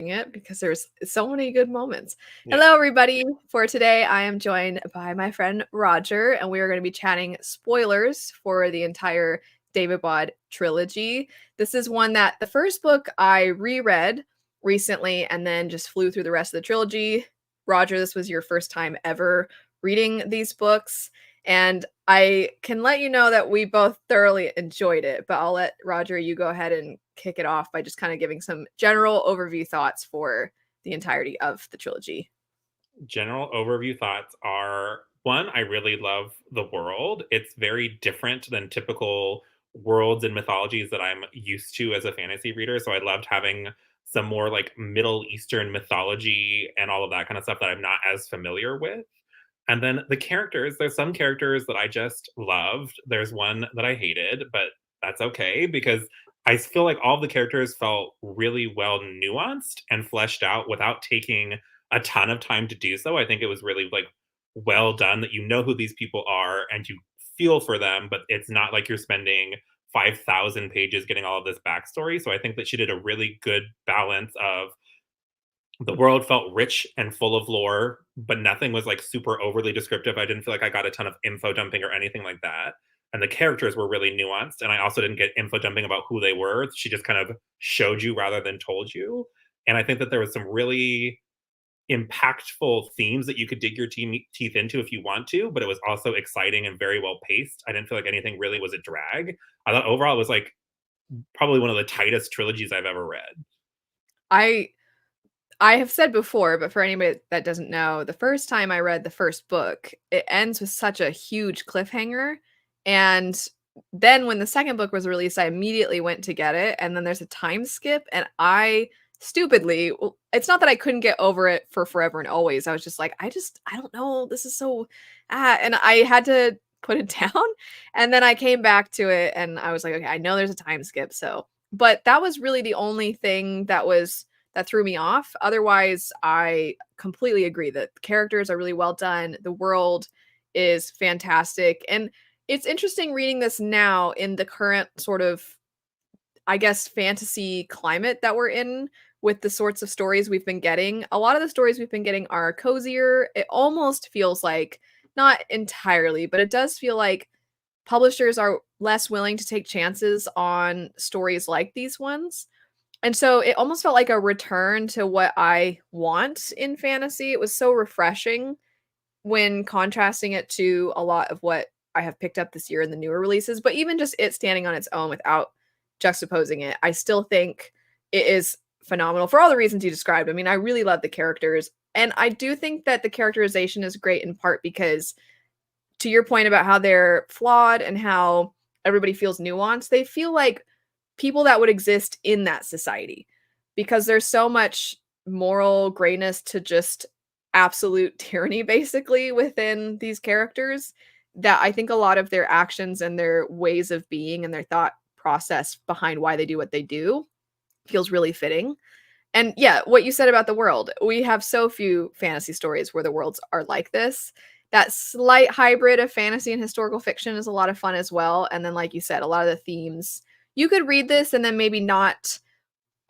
it because there's so many good moments. Yeah. Hello, everybody. For today, I am joined by my friend Roger, and we are going to be chatting spoilers for the entire Daevabad trilogy. This is one that the first book I reread recently and then just flew through the rest of the trilogy. Roger, this was your first time ever reading these books. And I can let you know that we both thoroughly enjoyed it, but I'll let Roger, you go ahead and kick it off by just kind of giving some general overview thoughts for the entirety of the trilogy. General overview thoughts are one, I really love the world. It's very different than typical worlds and mythologies that I'm used to as a fantasy reader. So I loved having some more like Middle Eastern mythology and all of that kind of stuff that I'm not as familiar with. And then the characters, there's some characters that I just loved. There's one that I hated, but that's okay because I feel like all the characters felt really well nuanced and fleshed out without taking a ton of time to do so. I think it was really like well done that you know who these people are and you feel for them, but it's not like you're spending 5,000 pages getting all of this backstory. So I think that she did a really good balance of the world felt rich and full of lore, but nothing was like super overly descriptive. I didn't feel like I got a ton of info dumping or anything like that. And the characters were really nuanced. And I also didn't get info dumping about who they were. She just kind of showed you rather than told you. And I think that there was some really impactful themes that you could dig your teeth into if you want to, but it was also exciting and very well paced. I didn't feel like anything really was a drag. I thought overall it was like probably one of the tightest trilogies I've ever read. I have said before, but for anybody that doesn't know, the first time I read the first book, it ends with such a huge cliffhanger. And then when the second book was released, I immediately went to get it. And then there's a time skip. And I stupidly, it's not that I couldn't get over it for forever and always. I was just like, I don't know. This is so, and I had to put it down. And then I came back to it and I was like, okay, I know there's a time skip. So, but that was really the only thing that threw me off. Otherwise, I completely agree that the characters are really well done. The world is fantastic. And it's interesting reading this now in the current sort of, I guess, fantasy climate that we're in with the sorts of stories we've been getting. A lot of the stories we've been getting are cozier. It almost feels like, not entirely, but it does feel like publishers are less willing to take chances on stories like these ones. And so it almost felt like a return to what I want in fantasy. It was so refreshing when contrasting it to a lot of what I have picked up this year in the newer releases, but even just it standing on its own without juxtaposing it, I still think it is phenomenal for all the reasons you described. I mean, I really love the characters, and I do think that the characterization is great in part because, to your point about how they're flawed and how everybody feels nuanced, they feel like people that would exist in that society because there's so much moral grayness to just absolute tyranny basically within these characters that I think a lot of their actions and their ways of being and their thought process behind why they do what they do feels really fitting. And yeah, what you said about the world, we have so few fantasy stories where the worlds are like this. That slight hybrid of fantasy and historical fiction is a lot of fun as well. And then, like you said, a lot of the themes, you could read this and then maybe not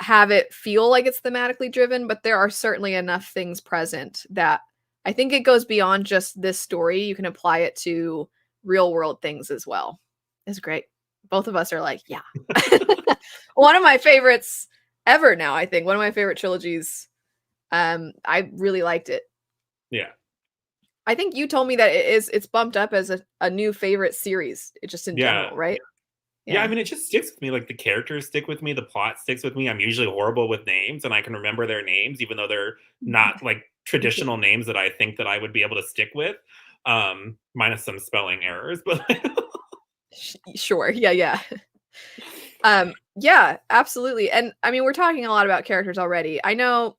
have it feel like it's thematically driven, but there are certainly enough things present that I think it goes beyond just this story. You can apply it to real world things as well. It's great. Both of us are like, yeah. One of my favorites ever now, I think. One of my favorite trilogies. I really liked it. Yeah. I think you told me that it's bumped up as a new favorite series, just in general, right? Yeah, I mean, it just sticks with me. Like the characters stick with me, the plot sticks with me. I'm usually horrible with names, and I can remember their names, even though they're not like traditional names that I think that I would be able to stick with, minus some spelling errors. But Sure, yeah. Yeah, absolutely. And I mean, we're talking a lot about characters already. I know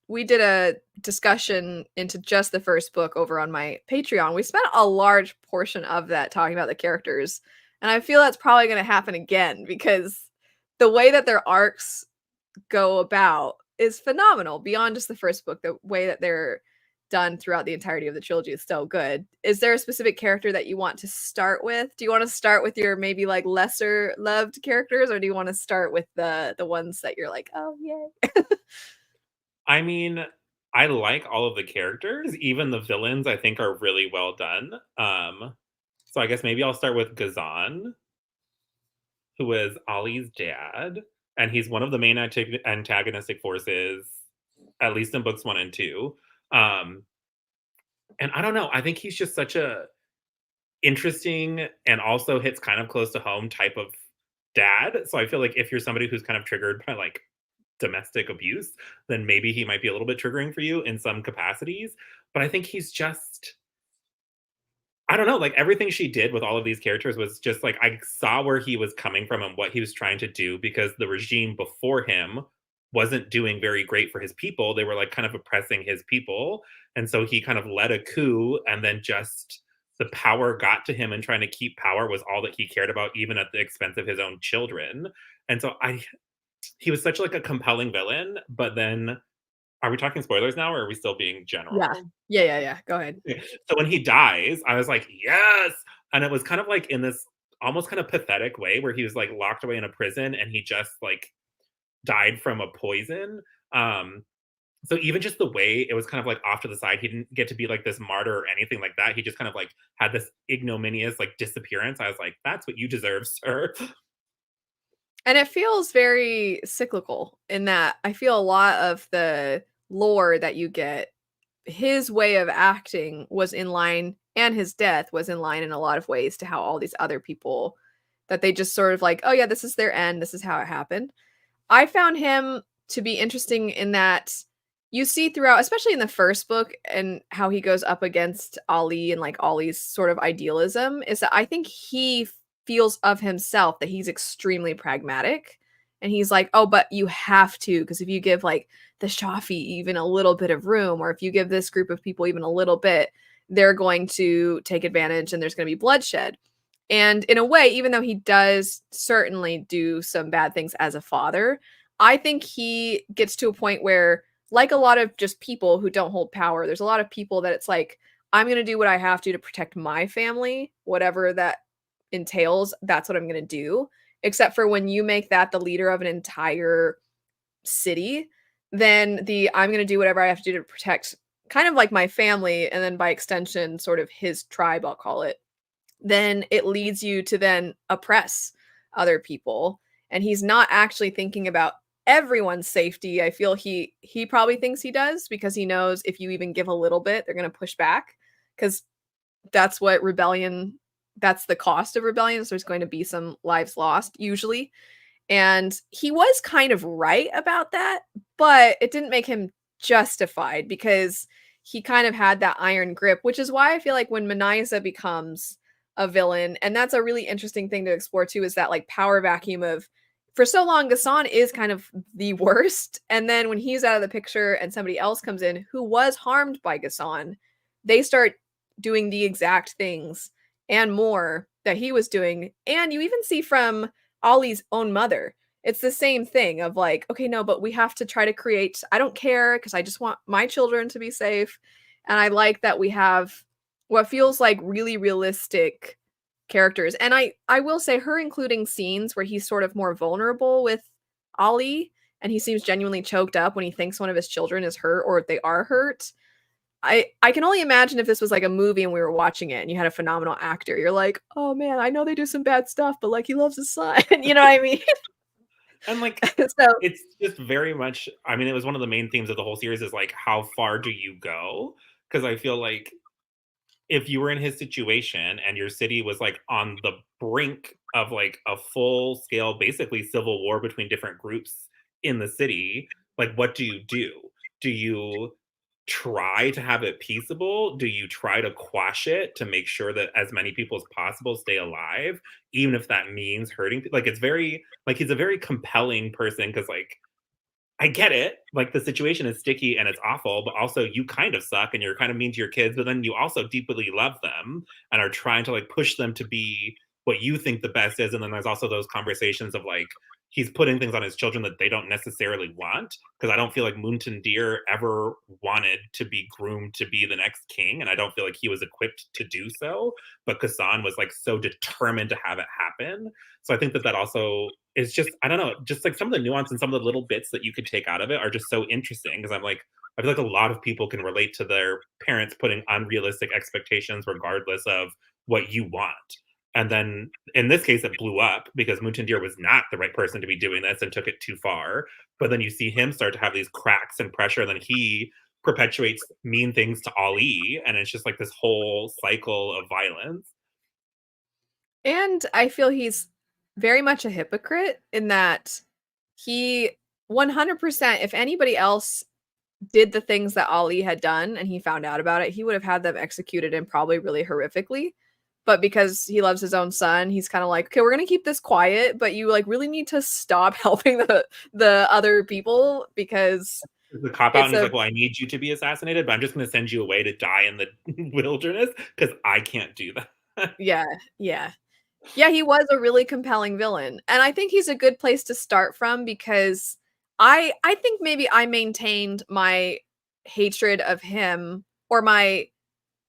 we did a discussion into just the first book over on my Patreon. We spent a large portion of that talking about the characters. And I feel that's probably going to happen again because the way that their arcs go about is phenomenal beyond just the first book. The way that they're done throughout the entirety of the trilogy is so good. Is there a specific character that you want to start with? Do you want to start with your maybe like lesser loved characters, or do you want to start with the ones that you're like, oh yay? I mean, I like all of the characters, even the villains I think are really well done. So I guess maybe I'll start with Ghassan, who is Ollie's dad, and he's one of the main antagonistic forces, at least in books 1 and 2. Um, and I don't know, I think he's just such a interesting and also hits kind of close to home type of dad. So I feel like if you're somebody who's kind of triggered by like domestic abuse, then maybe he might be a little bit triggering for you in some capacities. But I think he's just, I don't know, like everything she did with all of these characters was just like I saw where he was coming from and what he was trying to do because the regime before him wasn't doing very great for his people. They were like kind of oppressing his people. And so he kind of led a coup and then just the power got to him and trying to keep power was all that he cared about, even at the expense of his own children. And so he was such like a compelling villain, but then are we talking spoilers now or are we still being Yeah. general? Yeah. Go ahead. So when he dies, I was like, "Yes!" And it was kind of like in this almost kind of pathetic way where he was, like, locked away in a prison and he just, like, died from a poison. Um, so even just the way it was kind of, like, off to the side, he didn't get to be, like, this martyr or anything like that. He just kind of, like, had this ignominious, like, disappearance. I was like, "That's what you deserve, sir." And it feels very cyclical in that I feel a lot of the lore that you get, his way of acting was in line and his death was in line in a lot of ways to how all these other people that they just sort of like, "Oh yeah, this is their end. This is how it happened." I found him to be interesting in that you see throughout, especially in the first book, and how he goes up against Ali and like Ollie's sort of idealism, is that I think he feels of himself that he's extremely pragmatic. And he's like, oh, but you have to, because if you give like the Shafi even a little bit of room, or if you give this group of people even a little bit, they're going to take advantage and there's going to be bloodshed. And in a way, even though he does certainly do some bad things as a father, I think he gets to a point where, like a lot of just people who don't hold power, there's a lot of people that it's like, I'm going to do what I have to protect my family, whatever that entails. That's what I'm going to do. Except for when you make that the leader of an entire city, then I'm going to do whatever I have to do to protect kind of like my family, and then by extension, sort of his tribe, I'll call it, then it leads you to then oppress other people, and he's not actually thinking about everyone's safety. I feel he probably thinks he does because he knows if you even give a little bit, they're going to push back, cuz that's what rebellion, that's the cost of rebellion. So there's going to be some lives lost usually. And he was kind of right about that, but it didn't make him justified because he kind of had that iron grip, which is why I feel like when Manisa becomes a villain, and that's a really interesting thing to explore too, is that like power vacuum of, for so long, Ghassan is kind of the worst. And then when he's out of the picture and somebody else comes in who was harmed by Ghassan, they start doing the exact things and more that he was doing. And you even see from Ollie's own mother, it's the same thing of like, okay, no, but we have to try to create, I don't care because I just want my children to be safe. And I like that we have what feels like really realistic characters. And I will say her including scenes where he's sort of more vulnerable with Ollie and he seems genuinely choked up when he thinks one of his children is hurt or they are hurt. I can only imagine if this was like a movie and we were watching it and you had a phenomenal actor. You're like, "Oh man, I know they do some bad stuff, but like he loves his son." You know what I mean? And like So, it's just very much, I mean, it was one of the main themes of the whole series is like how far do you go? Because I feel like if you were in his situation and your city was like on the brink of like a full scale, basically civil war between different groups in the city, like what do you do? Do you try to have it peaceable? Do you try to quash it to make sure that as many people as possible stay alive, even if that means hurting? Like it's very like he's a very compelling person because like I get it. Like the situation is sticky and it's awful, but also you kind of suck and you're kind of mean to your kids, but then you also deeply love them and are trying to like push them to be what you think the best is. And then there's also those conversations of like, he's putting things on his children that they don't necessarily want. Because I don't feel like Muntadhir ever wanted to be groomed to be the next king, and I don't feel like he was equipped to do so. But Ghassan was like so determined to have it happen. So I think that that also is just, I don't know, just like some of the nuance and some of the little bits that you could take out of it are just so interesting. Because I'm like, I feel like a lot of people can relate to their parents putting unrealistic expectations regardless of what you want. And then in this case, it blew up because Mutandir was not the right person to be doing this and took it too far. But then you see him start to have these cracks and pressure, and then he perpetuates mean things to Ali, and it's just like this whole cycle of violence. And I feel he's very much a hypocrite in that he 100%, if anybody else did the things that Ali had done and he found out about it, he would have had them executed and probably really horrifically. But because he loves his own son, he's kind of like, okay, we're gonna keep this quiet, but you like really need to stop helping the other people because The cop out, it's and he's a like, "Well, I need you to be assassinated, but I'm just going to send you away to die in the wilderness because I can't do that." yeah, yeah. Yeah, he was a really compelling villain, and I think he's a good place to start from because I think maybe I maintained my hatred of him or my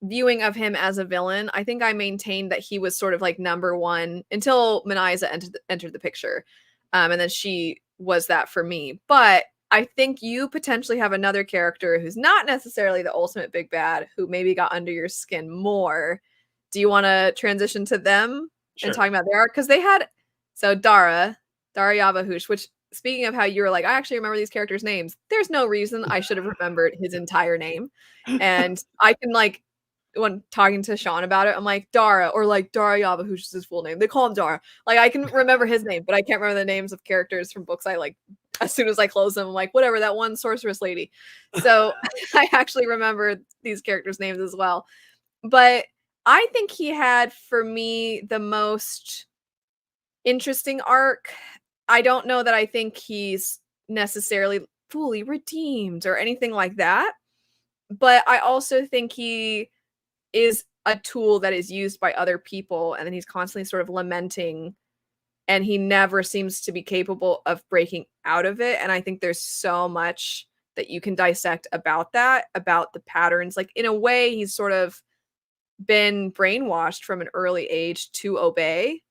viewing of him as a villain. I think I maintained that he was sort of like number 1 until Manaiza entered the picture, and then she was that for me. But I think you potentially have another character who's not necessarily the ultimate big bad, who maybe got under your skin more. Do you wanna transition to them and talking Sure. about their arc? Because they had so Dara Yavahush, which speaking of how you were like, "I actually remember these characters' names." There's no reason I should have remembered his entire name, and I can, like when talking to Sean about it, I'm like, "Dara," or like, "Dara Yavahush is his full name." They call him Dara. Like, I can remember his name, but I can't remember the names of characters from books I like as soon as I close them, I'm like, "Whatever, that one sorceress lady." So, I actually remember these characters' names as well. But I think he had, for me, the most interesting arc. I don't know that I think he's necessarily fully redeemed or anything like that, but I also think he is a tool that is used by other people, and then he's constantly sort of lamenting, and he never seems to be capable of breaking out of it, and I think there's so much that you can dissect about that, about the patterns. Like, in a way, he's sort of been brainwashed from an early age to obey.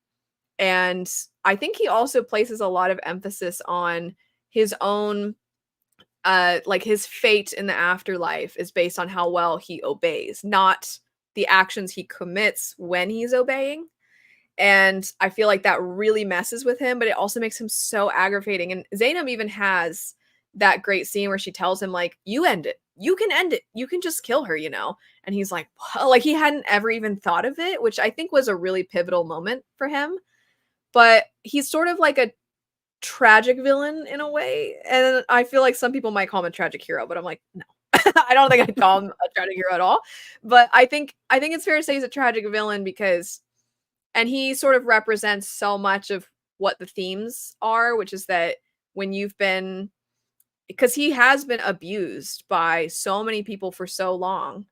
And I think he also places a lot of emphasis on his own like his fate in the afterlife is based on how well he obeys, not the actions he commits when he's obeying. And I feel like that really messes with him, but it also makes him so aggravating. And Zainab even has that great scene where she tells him, like, you end it. You can end it. You can just kill her, you know? And he's like, well, like he hadn't ever even thought of it, which I think was a really pivotal moment for him. But he's sort of like a tragic villain in a way. And I feel like some people might call him a tragic hero, but I'm like, no. I don't think I'd call him a tragic hero at all. But I think it's fair to say he's a tragic villain because and he sort of represents so much of what the themes are, which is that when you've been because he has been abused by so many people for so long,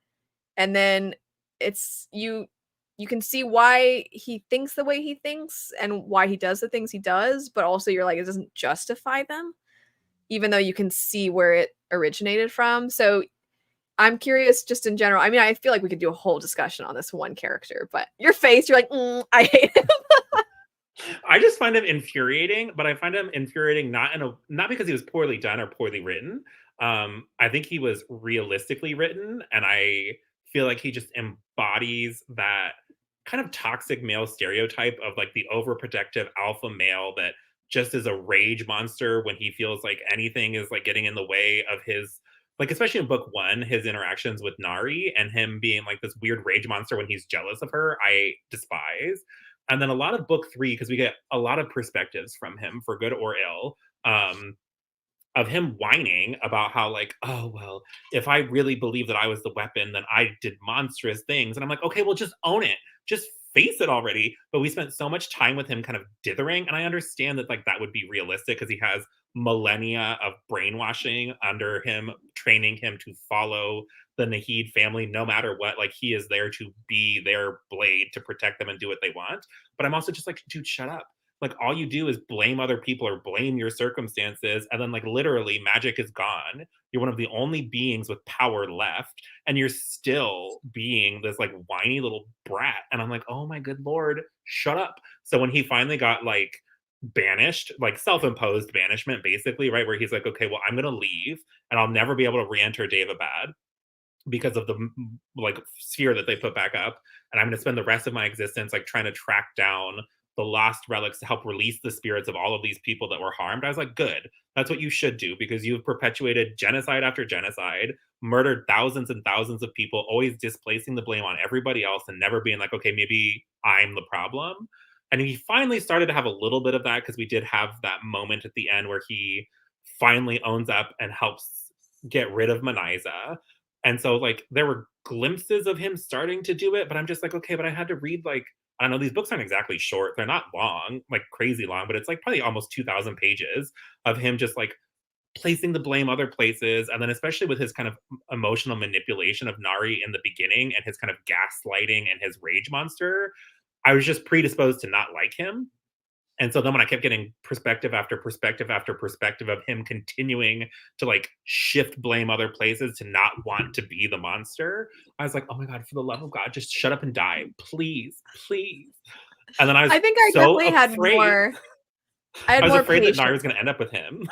and then it's you can see why he thinks the way he thinks and why he does the things he does, but also you're like, it doesn't justify them, even though you can see where it originated from. So I'm curious just in general. I mean, I feel like we could do a whole discussion on this one character, but your face, you're like, I hate him. I just find him infuriating, but I find him infuriating not because he was poorly done or poorly written. I think he was realistically written, and I feel like he just embodies that kind of toxic male stereotype of like the overprotective alpha male that just is a rage monster when he feels like anything is like getting in the way of his, like, especially in book one, his interactions with Nari and him being like this weird rage monster when he's jealous of her, I despise. And then a lot of book three, because we get a lot of perspectives from him for good or ill, of him whining about how, like, oh well, if I really believe that I was the weapon, then I did monstrous things. And I'm like, okay, well, just own it, just face it already. But we spent so much time with him kind of dithering, and I understand that like that would be realistic because he has millennia of brainwashing under him, training him to follow the Nahid family no matter what. Like, he is there to be their blade to protect them and do what they want. But I'm also just like, dude, shut up. like all you do is blame other people or blame your circumstances, and then like literally magic is gone. You're one of the only beings with power left, and you're still being this like whiny little brat. And I'm like, oh my good lord, shut up. So when he finally got like banished, like self-imposed banishment, basically, right, where he's like, okay, well, I'm gonna leave and I'll never be able to re-enter Daevabad because of the like sphere that they put back up, and I'm going to spend the rest of my existence like trying to track down the lost relics to help release the spirits of all of these people that were harmed. I was like, good, that's what you should do, because you've perpetuated genocide after genocide, murdered thousands and thousands of people, always displacing the blame on everybody else and never being like, okay, maybe I'm the problem. And he finally started to have a little bit of that, because we did have that moment at the end where he finally owns up and helps get rid of Maniza. And so, like, there were glimpses of him starting to do it, but I'm just like, okay, but I had to read, like, I don't know, these books aren't exactly short. They're not long, like crazy long, but it's like probably almost 2,000 pages of him just like placing the blame other places. And then, especially with his kind of emotional manipulation of Nahri in the beginning and his kind of gaslighting and his rage monster, I was just predisposed to not like him. And so then when I kept getting perspective after perspective after perspective of him continuing to like shift blame other places to not want to be the monster, I was like, oh my God, for the love of God, just shut up and die. Please, please. And then I was I think I so definitely had afraid. more I I had was more afraid that Nari patience. was going to end up with him.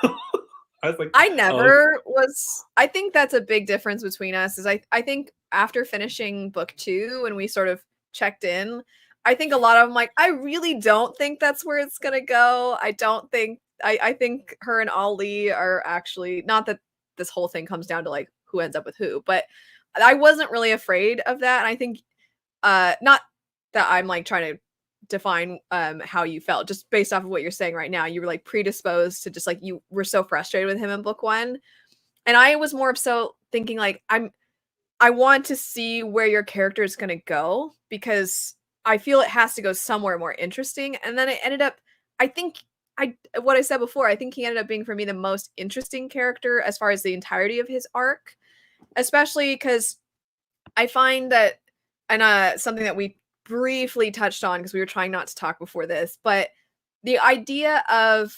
I was like, I oh, never was I think that's a big difference between us is I think after finishing book 2 when we sort of checked in, I think a lot of them like, I really don't think that's where it's gonna go. I don't think I think her and Ali are actually not that this whole thing comes down to like who ends up with who, but I wasn't really afraid of that. And I think not that I'm like trying to define how you felt just based off of what you're saying right now. You were like predisposed to just like you were so frustrated with him in book 1. And I was more so thinking like I want to see where your character is going to go because I feel it has to go somewhere more interesting. And then it ended up I think I what I said before, I think he ended up being for me the most interesting character as far as the entirety of his arc, especially cuz I find that and something that we briefly touched on because we were trying not to talk before this, but the idea of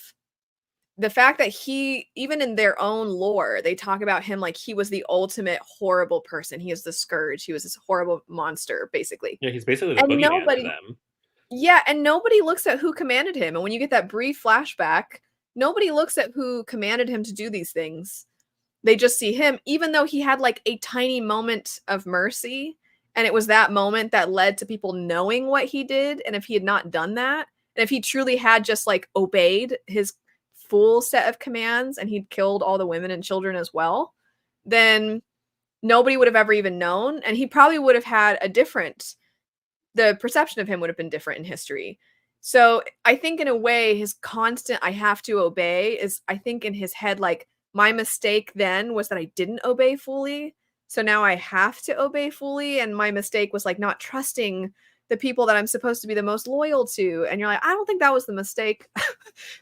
the fact that he even in their own lore, they talk about him like he was the ultimate horrible person. He is the scourge. He was this horrible monster, basically. yeah, he's basically the And boogeyman to nobody them. yeah, and nobody looks at who commanded him. And when you get that brief flashback, nobody looks at who commanded him to do these things. They just see him, even though he had like a tiny moment of mercy. And it was that moment that led to people knowing what he did. And if he had not done that, and if he truly had just like obeyed his full set of commands and he'd killed all the women and children as well, then nobody would have ever even known. And he probably would have had a different, the perception of him would have been different in history. So I think in a way, his constant I have to obey is, I think in his head, like my mistake then was that I didn't obey fully. So now I have to obey fully. And my mistake was like not trusting the people that I'm supposed to be the most loyal to. And you're like, I don't think that was the mistake.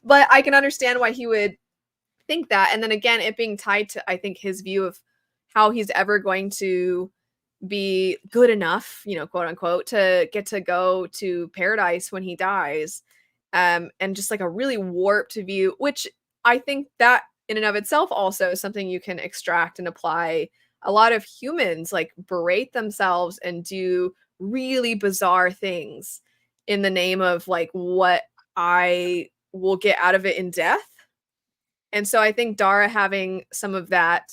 But I can understand why he would think that. And then again, it being tied to, I think, his view of how he's ever going to be good enough, you know, quote unquote, to get to go to paradise when he dies. And just like a really warped view, which I think that in and of itself also is something you can extract and apply. A lot of humans like berate themselves and do really bizarre things in the name of like what I will get out of it in death. And so I think Dara having some of that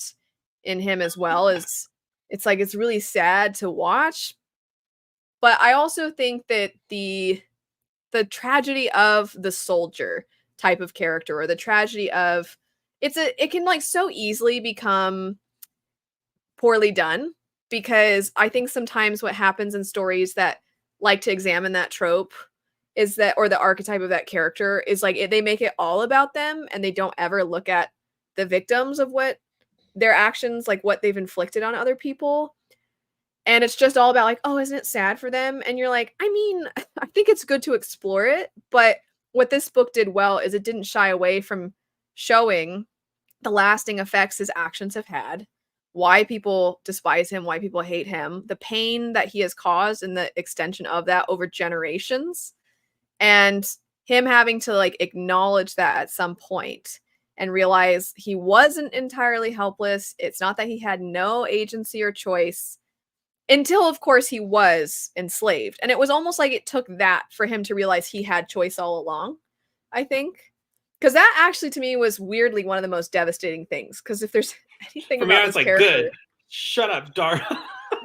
in him as well is it's like it's really sad to watch. But I also think that the tragedy of the soldier type of character or the tragedy of it can like so easily become poorly done because I think sometimes what happens in stories that like to examine that trope is that or the archetype of that character is like they make it all about them and they don't ever look at the victims of what their actions like what they've inflicted on other people, and it's just all about like, oh, isn't it sad for them? And you're like, I mean, I think it's good to explore it, but what this book did well is it didn't shy away from showing the lasting effects his actions have had, why people despise him, why people hate him, the pain that he has caused and the extension of that over generations. And him having to like acknowledge that at some point and realize he wasn't entirely helpless. It's not that he had no agency or choice until, of course, he was enslaved. And it was almost like it took that for him to realize he had choice all along, I think. Because that actually, to me, was weirdly one of the most devastating things. Because if there's anything For me, about I was this like, character, good. Shut up, Dara.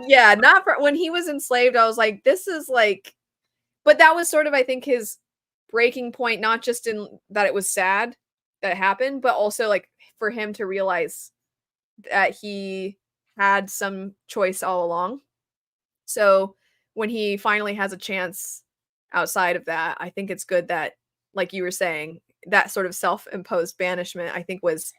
yeah, not for when he was enslaved, I was like, this is like, but that was sort of, I think, his breaking point, not just in that it was sad that it happened, but also like for him to realize that he had some choice all along. So when he finally has a chance outside of that, I think it's good that, like you were saying, that sort of self-imposed banishment, I think, was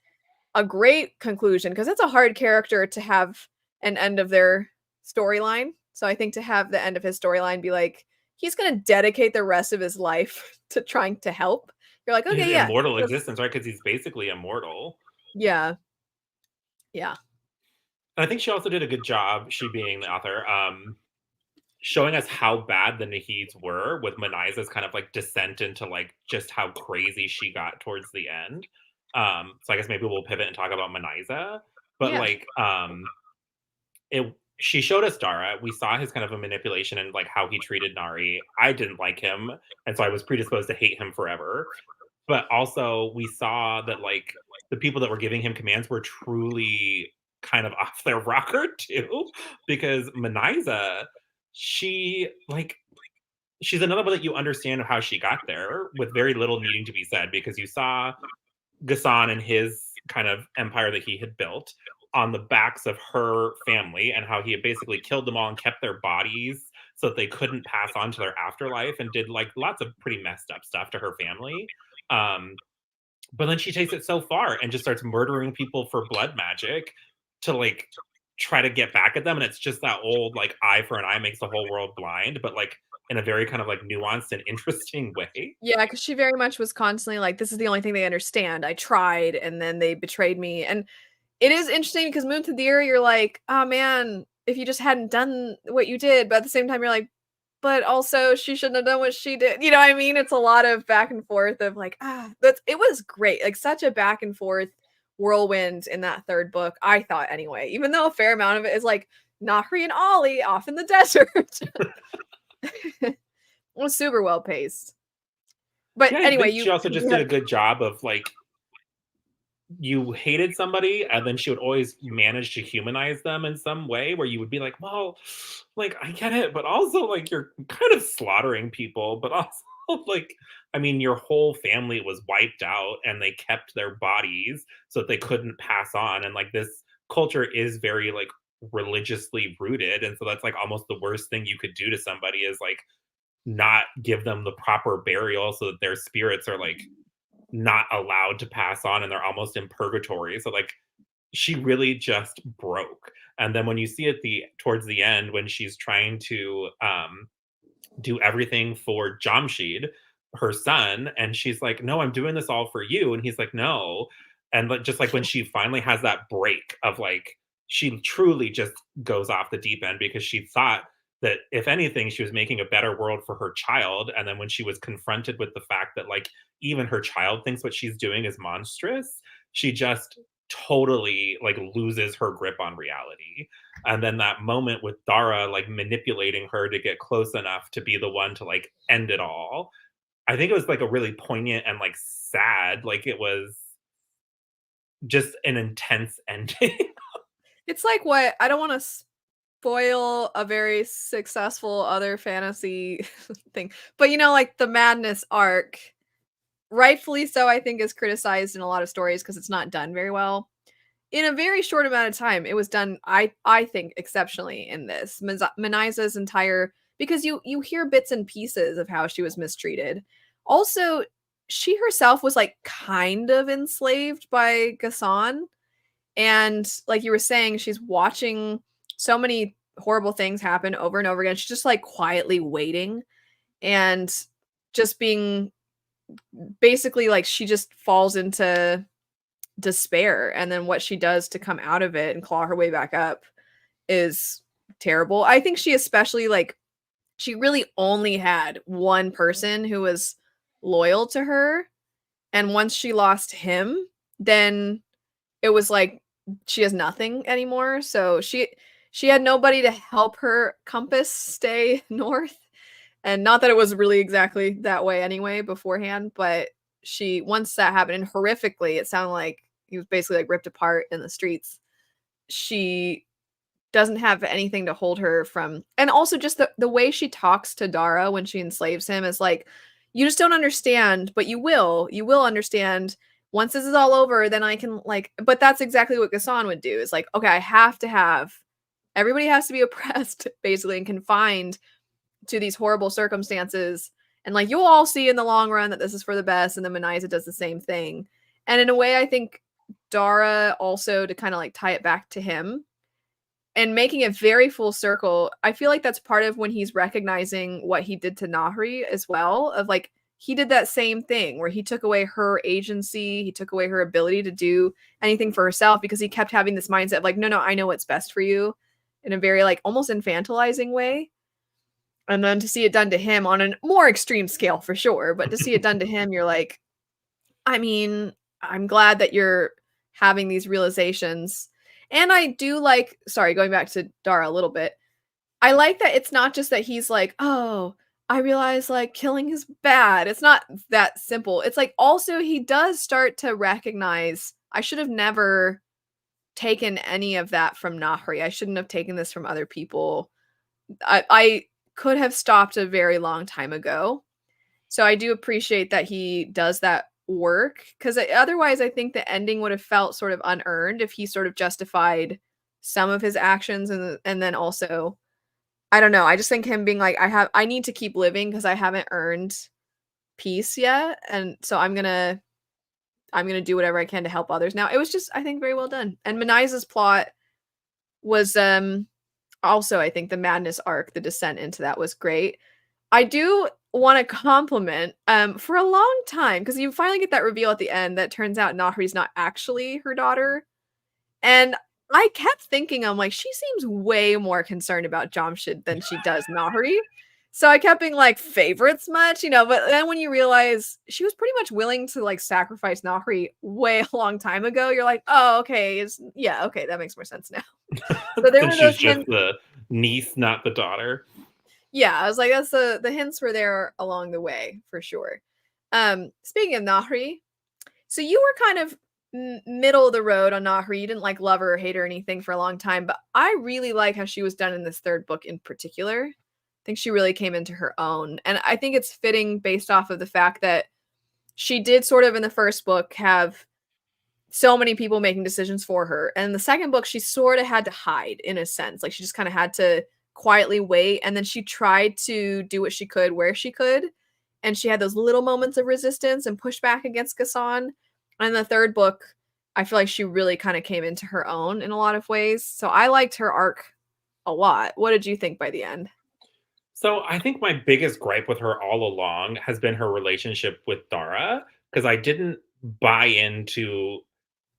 a great conclusion because it's a hard character to have an end of their storyline. So I think to have the end of his storyline be like, he's going to dedicate the rest of his life to trying to help. You're like, His okay, yeah. immortal existence, right? Because he's basically immortal. Yeah. Yeah. And I think she also did a good job, she being the author, showing us how bad the Nahids were with Manaiza's kind of like descent into like just how crazy she got towards the end. So I guess maybe we'll pivot and talk about Manaiza. But Yeah. like it she showed us Dara. We saw his kind of a manipulation and like how he treated Nahri. I didn't like him, and so I was predisposed to hate him forever. But also we saw that like the people that were giving him commands were truly kind of off their rocker too, because Manaiza, she like she's another one that you understand how she got there with very little needing to be said, because you saw Ghassan and his kind of empire that he had built on the backs of her family, and how he had basically killed them all and kept their bodies so that they couldn't pass on to their afterlife, and did like lots of pretty messed up stuff to her family. Um, but then she takes it so far and just starts murdering people for blood magic to like try to get back at them. And it's just that old like eye for an eye makes the whole world blind, but like in a very kind of like nuanced and interesting way. Yeah, because she very much was constantly like, this is the only thing they understand. I tried and then they betrayed me. And it is interesting because Muntadhir, you're like, oh man, if you just hadn't done what you did, but at the same time, you're like, but also she shouldn't have done what she did. You know what I mean? It's a lot of back and forth of like, it was great. Like such a back and forth whirlwind in that third book, I thought anyway, even though a fair amount of it is like Nahri and Ollie off in the desert. It was super well paced. But Yeah, I anyway, think she you also just did a good job of like, you hated somebody and then she would always manage to humanize them in some way where you would be like, well, like I get it, but also like you're kind of slaughtering people, but also like, I mean, your whole family was wiped out and they kept their bodies so that they couldn't pass on. And like this culture is very like religiously rooted, and so that's like almost the worst thing you could do to somebody is like not give them the proper burial so that their spirits are like not allowed to pass on and they're almost in purgatory. So like she really just broke. And then when you see at the towards the end when she's trying to do everything for Jamshid, her son, and she's like, "No, I'm doing this all for you." And he's like, "No." And like just like when she finally has that break of like she truly just goes off the deep end because she thought that if anything she was making a better world for her child, and then when she was confronted with the fact that like even her child thinks what she's doing is monstrous, she just totally like loses her grip on reality. And then that moment with Dara like manipulating her to get close enough to be the one to like end it all, I think it was like a really poignant and like sad, like it was just an intense ending. it's like what I don't want to spoil a very successful other fantasy thing, but you know, like the Madness arc, rightfully so, I think is criticized in a lot of stories because it's not done very well. In a very short amount of time, it was done, I think, exceptionally in this. Manaiza's entire, because you hear bits and pieces of how she was mistreated. Also, she herself was like kind of enslaved by Ghassan. And like you were saying, she's watching so many horrible things happen over and over again. She's just like quietly waiting and just being basically like she just falls into despair, and then what she does to come out of it and claw her way back up is terrible. I think she especially like she really only had one person who was loyal to her. And once she lost him, then it was like she has nothing anymore. So she had nobody to help her compass stay north. And not that it was really exactly that way anyway beforehand, but she once that happened and horrifically, it sounded like he was basically like ripped apart in the streets. She doesn't have anything to hold her from, and also just the way she talks to Dara when she enslaves him is like, you just don't understand, but you will understand once this is all over, then I can like, but that's exactly what Ghassan would do, is like, okay, I have to have, everybody has to be oppressed basically and confined to these horrible circumstances, and like you'll all see in the long run that this is for the best, and then Meniza does the same thing. And in a way I think Dara also, to kind of like tie it back to him and making it very full circle, I feel like that's part of when he's recognizing what he did to Nahri as well, of like he did that same thing where he took away her agency, he took away her ability to do anything for herself because he kept having this mindset of like, no, I know what's best for you, in a very like almost infantilizing way. And then to see it done to him on a more extreme scale for sure, but to see it done to him, you're like, I mean, I'm glad that you're having these realizations. And I do like, sorry, going back to Dara a little bit, I like that it's not just that he's like, oh, I realize like killing is bad. It's not that simple. It's like also he does start to recognize I should have never taken any of that from Nahri. I shouldn't have taken this from other people. I could have stopped a very long time ago. So I do appreciate that he does that work, because otherwise I think the ending would have felt sort of unearned if he sort of justified some of his actions, and then also I don't know, I just think him being like, I need to keep living because I haven't earned peace yet, and so I'm gonna do whatever I can to help others now. It was just, I think, very well done. And Meniza's plot was also, I think the madness arc, the descent into that was great. I do want to compliment for a long time, because you finally get that reveal at the end that turns out Nahri's not actually her daughter. And I kept thinking, I'm like, she seems way more concerned about Jamshid than she does Nahri. So I kept being like, favorites much, but then when you realize she was pretty much willing to like sacrifice Nahri way a long time ago, you're like, oh, okay, yeah, okay, that makes more sense now. So there So were she's those just hints. the niece, not the daughter. Yeah, I was like, that's the hints were there along the way for sure. Speaking of Nahri, so you were kind of middle of the road on Nahri. You didn't like love her or hate her or anything for a long time, but I really like how she was done in this third book in particular. I think she really came into her own, and I think it's fitting based off of the fact that she did sort of in the first book have so many people making decisions for her. And in the second book, she sort of had to hide in a sense. Like she just kind of had to quietly wait. And then she tried to do what she could where she could. And she had those little moments of resistance and pushback against Ghassan. And in the third book, I feel like she really kind of came into her own in a lot of ways. So I liked her arc a lot. What did you think by the end? So I think my biggest gripe with her all along has been her relationship with Dara, because I didn't buy into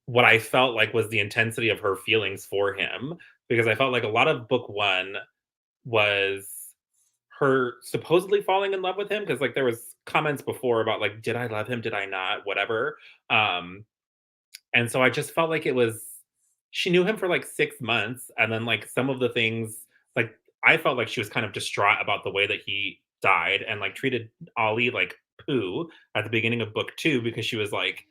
what I felt like was the intensity of her feelings for him, because I felt like a lot of book one was her supposedly falling in love with him, because like there was comments before about like, did I love him, did I not, whatever. um and so I just felt like it was, she knew him for like 6 months, and then like some of the things, like I felt like she was kind of distraught about the way that he died, and like treated Ali like poo at the beginning of book two, because she was like,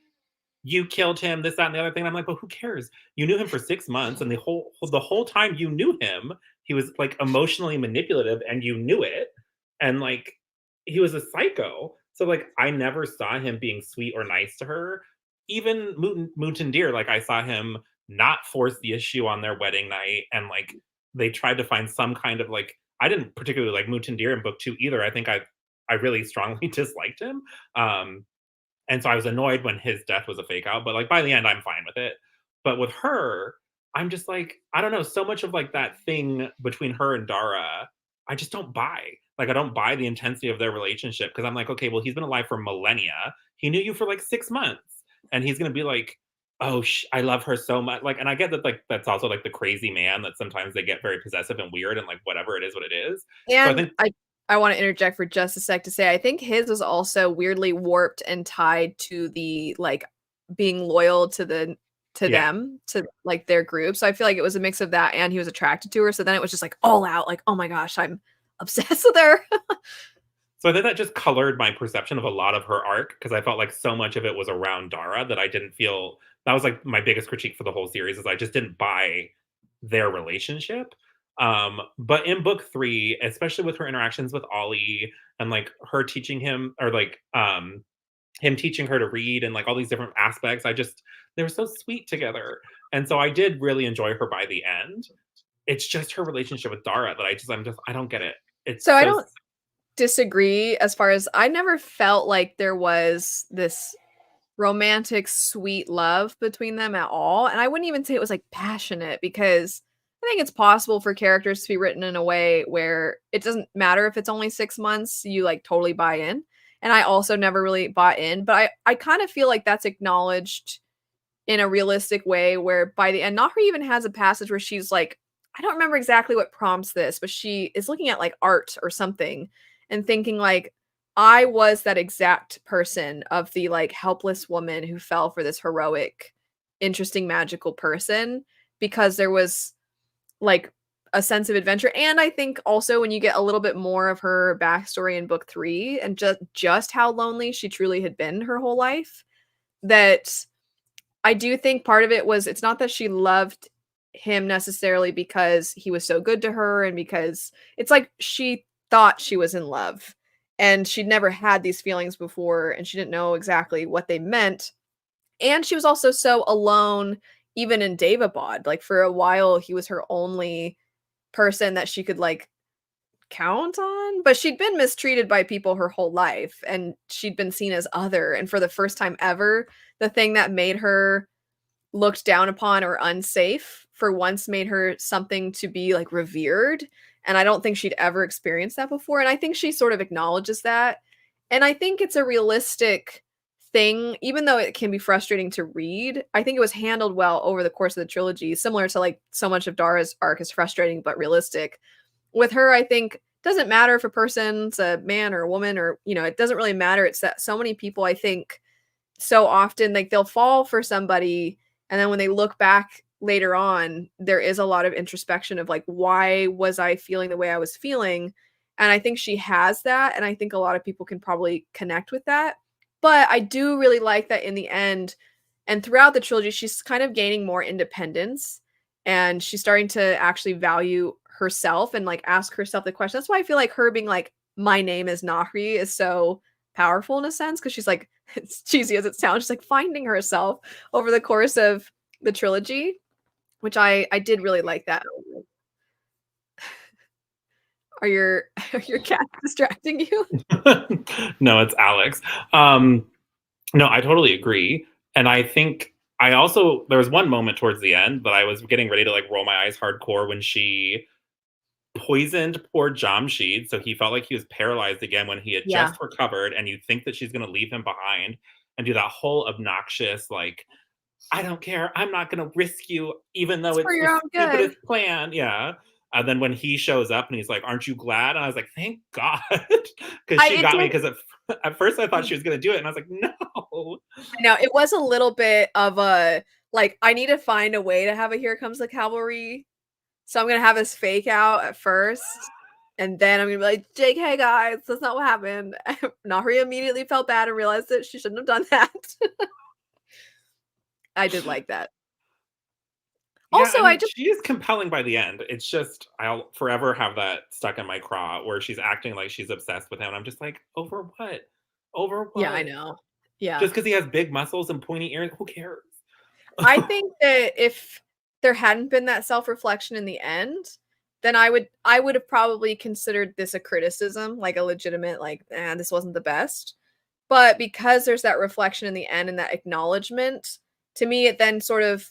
you killed him, this, that, and the other thing. I'm like, but who cares? You knew him for 6 months, and the whole time you knew him, he was like emotionally manipulative, and you knew it, and like he was a psycho. So like I never saw him being sweet or nice to her. Even Muntadhir, like I saw him not force the issue on their wedding night, and like they tried to find some kind of like, I didn't particularly like Muntadhir in book two either. I think I really strongly disliked him. Um, and so I was annoyed when his death was a fake out, but like by the end, I'm fine with it. But with her, I'm just like, I don't know, so much of like that thing between her and Dara, I just don't buy. Like, I don't buy the intensity of their relationship, because I'm like, okay, well, he's been alive for millennia. He knew you for like 6 months, and he's gonna be like, oh, I love her so much. Like, and I get that, like, that's also like the crazy man that sometimes they get very possessive and weird, and like whatever it is, what it is. So I And think, I want to interject for just a sec to say I think his was also weirdly warped and tied to the like being loyal to Yeah. them, to like their group. So I feel like it was a mix of that and he was attracted to her. So then it was just like all out, like, oh my gosh, I'm obsessed with her. So I think that just colored my perception of a lot of her arc because I felt like so much of it was around Dara that I didn't feel that was like my biggest critique for the whole series is I just didn't buy their relationship. But in book three, especially with her interactions with Ollie and like her teaching him or like him teaching her to read and like all these different aspects, I just they were so sweet together. And so I did really enjoy her by the end. It's just her relationship with Dara that I don't get it. So It's I so don't disagree as far as I never felt like there was this romantic, sweet love between them at all. And I wouldn't even say it was like passionate because I think it's possible for characters to be written in a way where it doesn't matter if it's only 6 months, you like totally buy in. And I also never really bought in, but I kind of feel like that's acknowledged in a realistic way where by the end, Nahri even has a passage where she's like, I don't remember exactly what prompts this, but she is looking at like art or something and thinking like, I was that exact person of the like helpless woman who fell for this heroic, interesting, magical person because there was like a sense of adventure. And I think also when you get a little bit more of her backstory in book three and just how lonely she truly had been her whole life, that I do think part of it was it's not that she loved him necessarily because he was so good to her and because it's like she thought she was in love and she'd never had these feelings before and she didn't know exactly what they meant. And she was also so alone even in Daevabad. Like for a while he was her only person that she could like count on, but she'd been mistreated by people her whole life and she'd been seen as other, and for the first time ever, the thing that made her looked down upon or unsafe for once made her something to be like revered. And I don't think she'd ever experienced that before. And I think she sort of acknowledges that. And I think it's a realistic thing, even though it can be frustrating to read. I think it was handled well over the course of the trilogy, similar to like so much of Dara's arc is frustrating but realistic. With her, I think doesn't matter if a person's a man or a woman or, you know, it doesn't really matter. It's that so many people, I think, so often like they'll fall for somebody and then when they look back later on there is a lot of introspection of like why was I feeling the way I was feeling, and I think she has that and I think a lot of people can probably connect with that. But I do really like that in the end and throughout the trilogy she's kind of gaining more independence and she's starting to actually value herself and like ask herself the question. That's why I feel like her being like my name is Nahri is so powerful in a sense because she's like, as cheesy as it sounds, she's like finding herself over the course of the trilogy, which I did really like that. Are your are your cats distracting you? no, it's Alex. Um, no, I totally agree. And I think I also there was one moment towards the end that I was getting ready to like roll my eyes hardcore when she poisoned poor Jamshid, so he felt like he was paralyzed again when he had Yeah. just recovered, and you think that she's gonna leave him behind and do that whole obnoxious, like, I don't care. I'm not going to risk you, even though It's for it's the your own good. stupidest plan. Yeah. And then when he shows up and he's like, "Aren't you glad?" And I was like, "Thank God," because I she it got me. did Because at first I thought she was going to do it, and I was like, "No." I know, it was a little bit of a like, I need to find a way to have a "Here Comes the Cavalry," so I'm gonna have this fake out at first, and then I'm gonna be like, "JK, guys, that's not what happened." Nahri immediately felt bad and realized that she shouldn't have done that. I did like that. Yeah, Also, I I mean, just she is compelling by the end. It's just I'll forever have that stuck in my craw where she's acting like she's obsessed with him. I'm just like, over what? Over yeah, I what? know. Yeah. Just because he has big muscles and pointy ears, who cares? I think that if there hadn't been that self-reflection in the end, then I would have probably considered this a criticism, like a legitimate, like, this wasn't the best. But because there's that reflection in the end and that acknowledgement, to me, it then sort of,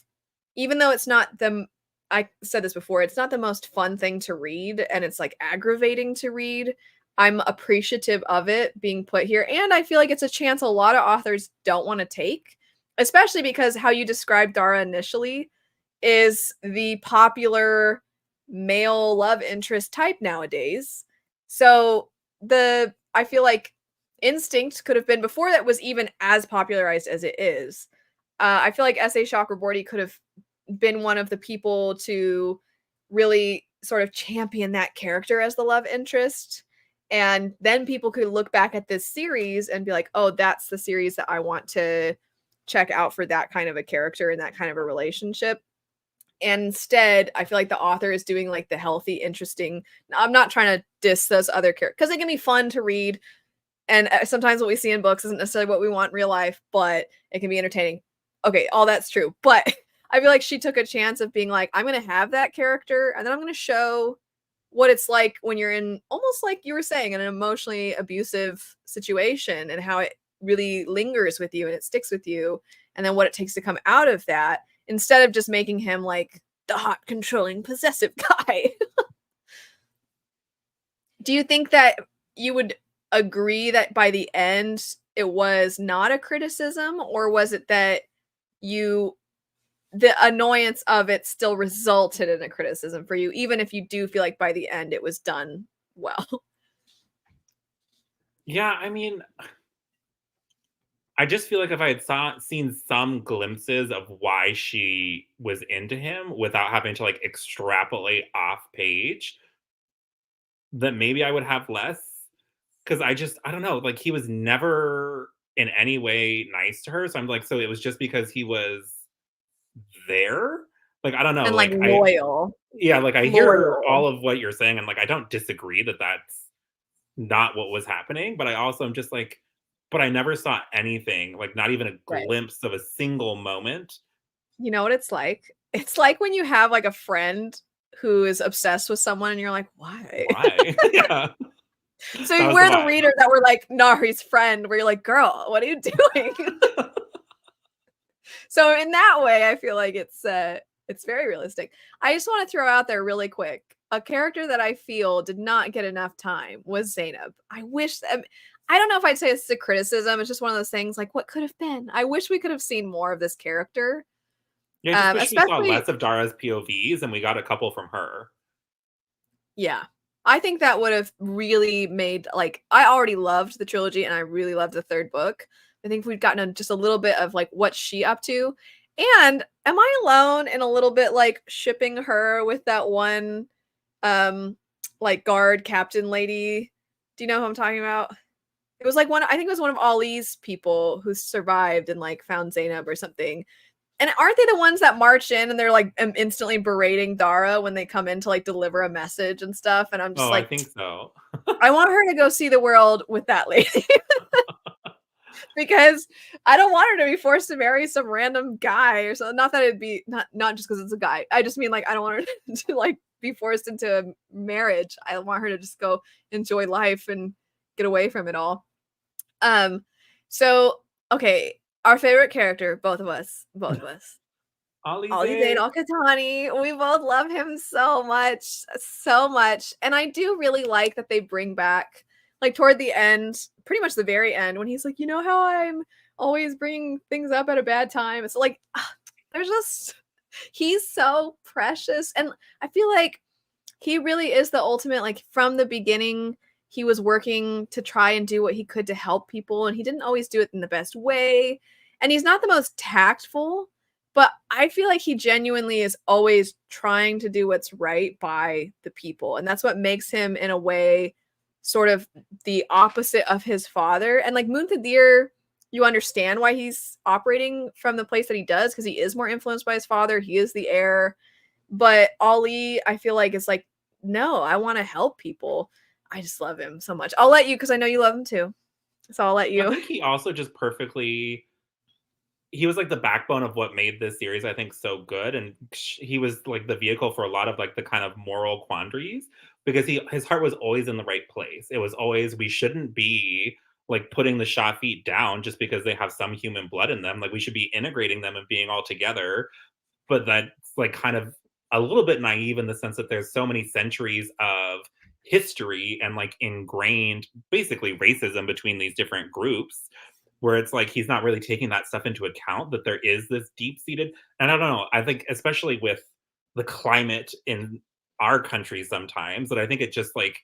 even though it's not the, I said this before, it's not the most fun thing to read and it's like aggravating to read. I'm appreciative of it being put here. And I feel like it's a chance a lot of authors don't want to take, especially because how you described Dara initially is the popular male love interest type nowadays. So the I feel like Instinct could have been before that was even as popularized as it is. I feel like S.A. Chakraborty could have been one of the people to really sort of champion that character as the love interest. And then people could look back at this series and be like, oh, that's the series that I want to check out for that kind of a character and that kind of a relationship. And instead, I feel like the author is doing like the healthy, interesting. I'm not trying to diss those other characters because it can be fun to read. And sometimes what we see in books isn't necessarily what we want in real life, but it can be entertaining. Okay, all that's true. But I feel like she took a chance of being like, I'm going to have that character and then I'm going to show what it's like when you're in almost like you were saying in an emotionally abusive situation and how it really lingers with you and it sticks with you and then what it takes to come out of that instead of just making him like the hot controlling possessive guy. Do you think that you would agree that by the end it was not a criticism, or was it that you the annoyance of it still resulted in a criticism for you, even if you do feel like by the end it was done well? Yeah, I mean, I just feel like if I had seen some glimpses of why she was into him without having to like extrapolate off page, then maybe I would have less. Because I don't know, like he was never in any way nice to her. So I'm like, so it was just because he was there? Like, I don't know. And like Like, I, loyal. yeah, like I hear Loyal. all of what you're saying. And like, I don't disagree that that's not what was happening. But I also am just like, but I never saw anything, like not even a Right. glimpse of a single moment. You know what it's like? It's like when you have like a friend who is obsessed with someone and you're like, why? Why? Yeah. That So was the we're the vibe. reader that were like Nahri's friend, where you're like, girl, what are you doing? So in that way, I feel like it's very realistic. I just want to throw out there really quick a character that I feel did not get enough time was Zainab. I wish I don't know if I'd say it's a criticism. It's just one of those things like what could have been. I wish we could have seen more of this character, Yeah, I just wish we saw especially less of Dara's POVs and we got a couple from her. yeah. I think that would have really made like I already loved the trilogy and I really loved the third book. I think if we'd gotten just a little bit of like what's she up to. And am I alone in a little bit like shipping her with that one like guard captain lady? Do you know who I'm talking about? It was like one I think it was one of Ali's people who survived and like found Zainab or something. And aren't they the ones that march in and they're like instantly berating Dara when they come in to like deliver a message and stuff? And I'm just Oh, I like, think so. I want her to go see the world with that lady because I don't want her to be forced to marry some random guy or something. Not that it'd be not just because it's a guy. I just mean like I don't want her to like be forced into a marriage. I want her to just go enjoy life and get away from it all. Um, so okay, our favorite character, both of us. Ali Zayn Alize. al-Qahtani. We both love him so much, so much. And I do really like that they bring back, like toward the end, pretty much the very end, when he's like, you know how I'm always bringing things up at a bad time. It's like, there's just, he's so precious. And I feel like he really is the ultimate, like from the beginning, he was working to try and do what he could to help people. And he didn't always do it in the best way. And he's not the most tactful, but I feel like he genuinely is always trying to do what's right by the people. And that's what makes him, in a way, sort of the opposite of his father. And like Muntadhir, you understand why he's operating from the place that he does because he is more influenced by his father. He is the heir. But Ali, I feel like, is like, no, I want to help people. I just love him so much. I'll let you because I know you love him too. So I'll let I you. think he also just perfectly he was like the backbone of what made this series I think so good, and he was like the vehicle for a lot of like the kind of moral quandaries because his heart was always in the right place. It was always we shouldn't be like putting the Shafit down just because they have some human blood in them. Like we should be integrating them and being all together. But that's like kind of a little bit naive in the sense that there's so many centuries of history and like ingrained basically racism between these different groups where it's like he's not really taking that stuff into account that there is this deep seated and I don't know, I think especially with the climate in our country sometimes that I think it just like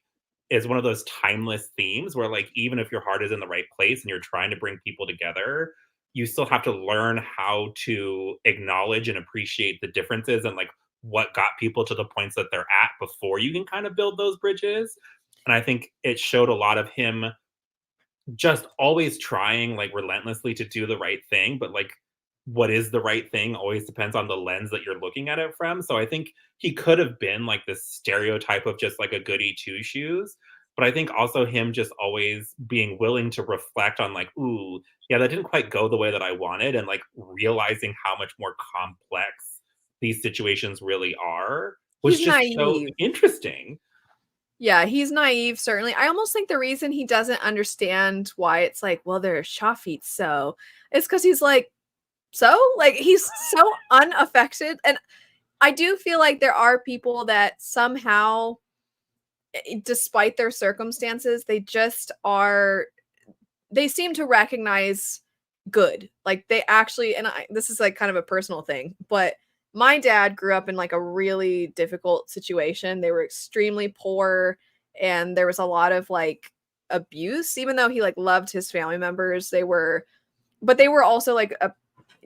is one of those timeless themes where like even if your heart is in the right place and you're trying to bring people together, you still have to learn how to acknowledge and appreciate the differences and like what got people to the points that they're at before you can kind of build those bridges. And I think it showed a lot of him just always trying like relentlessly to do the right thing, but like what is the right thing always depends on the lens that you're looking at it from. So I think he could have been like this stereotype of just like a goody two shoes. But I think also him just always being willing to reflect on like, ooh, yeah, that didn't quite go the way that I wanted, and like realizing how much more complex these situations really are was He's just so naive. interesting. Yeah, he's naive, certainly. I almost think the reason he doesn't understand why it's like, well, they're Shafi'ts, so it's because he's like, so? Like, he's so unaffected. And I do feel like there are people that somehow, despite their circumstances, they just are, they seem to recognize good. Like, they actually, and this is like kind of a personal thing, but my dad grew up in like a really difficult situation. They were extremely poor, and there was a lot of like abuse, even though he like loved his family members. But they were also like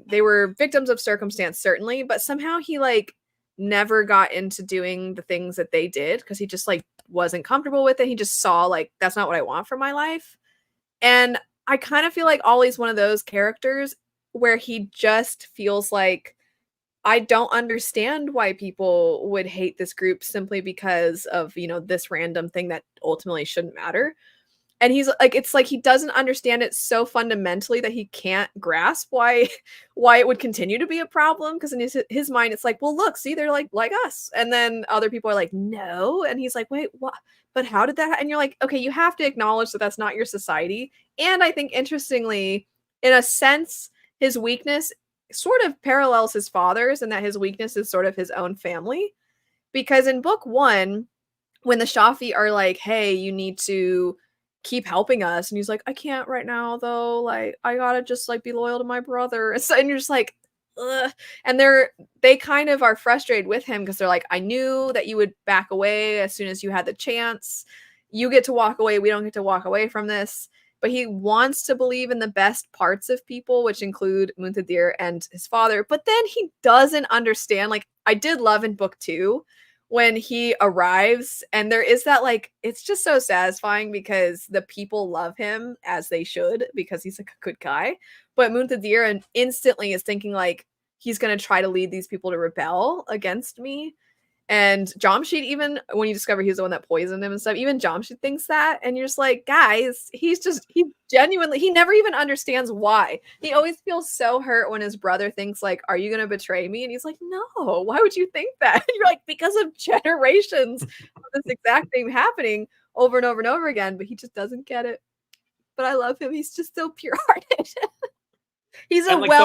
they were victims of circumstance, certainly, but somehow he like never got into doing the things that they did because he just like wasn't comfortable with it. He just saw like, that's not what I want for my life. And I kind of feel like Ollie's one of those characters where he just feels like, I don't understand why people would hate this group simply because of, this random thing that ultimately shouldn't matter. And he's like, it's like he doesn't understand it so fundamentally that he can't grasp why why it would continue to be a problem. Because in his mind, it's like, well, look, see, they're like us. And then other people are like, no. And he's like, wait, what? But how did that? And you're like, okay, you have to acknowledge that that's not your society. And I think interestingly, in a sense, his weakness sort of parallels his father's, and that his weakness is sort of his own family. Because in book one, when the Shafi are like, hey, you need to keep helping us, and he's like, I can't right now though, like I gotta just like be loyal to my brother. And so, and you're just like, ugh. And they kind of are frustrated with him because they're like, I knew that you would back away as soon as you had the chance. You get to walk away, we don't get to walk away from this. But he wants to believe in the best parts of people, which include Muntadhir and his father. But then he doesn't understand. Like, I did love in book two when he arrives, and there is that like, it's just so satisfying because the people love him as they should because he's like a good guy. But Muntadhir and instantly is thinking like, he's going to try to lead these people to rebel against me. And Jamshid, even when you discover he's the one that poisoned him and stuff, even Jamshid thinks that. And you're just like, guys, he genuinely, he never even understands why. He always feels so hurt when his brother thinks, like, are you going to betray me? And he's like, no, why would you think that? And you're like, because of generations of this exact thing happening over and over and over again. But he just doesn't get it. But I love him. He's just so pure hearted. He's a And like well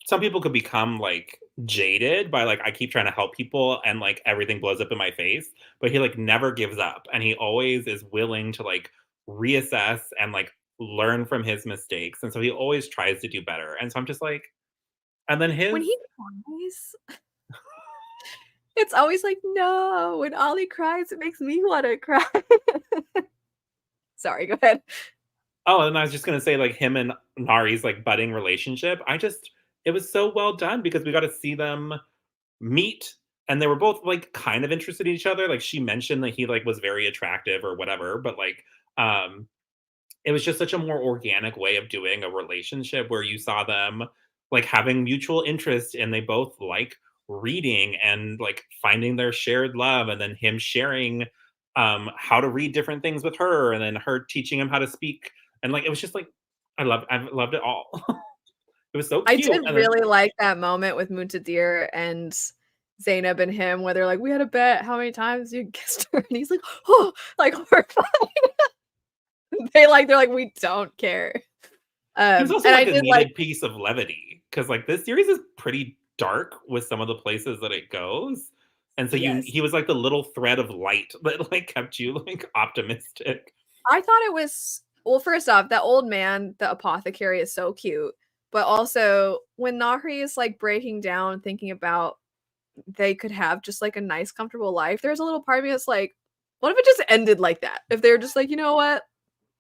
some people could become like jaded by like I keep trying to help people and like everything blows up in my face, but he like never gives up and he always is willing to like reassess and like learn from his mistakes, and so he always tries to do better. And so I'm just like, and then when his he cries. It's always like, no, when Ollie cries, it makes me want to cry. Sorry, go ahead. oh, and I was just gonna say like him and Nari's like budding relationship. It was so well done because we got to see them meet, and they were both like kind of interested in each other. Like she mentioned that he like was very attractive or whatever, but like um it was just such a more organic way of doing a relationship where you saw them like having mutual interest and they both like reading and like finding their shared love, and then him sharing how to read different things with her, and then her teaching him how to speak, and like it was just like I loved it all. It was so I cute. did And then really like that moment with Muntadhir and Zainab and him where they're like, we had a bet how many times you kissed her. And he's like, oh, like horrified. They're like, we don't care. he was also And I like a did like, needed piece of levity because like this series is pretty dark with some of the places that it goes. And so yes. he was like the little thread of light that like kept you like optimistic. I thought it was, well, first off, that old man, the apothecary, is so cute. But also when Nahri is like breaking down, thinking about they could have just like a nice, comfortable life, there's a little part of me that's like, What if it just ended like that? If they're just like, you know what?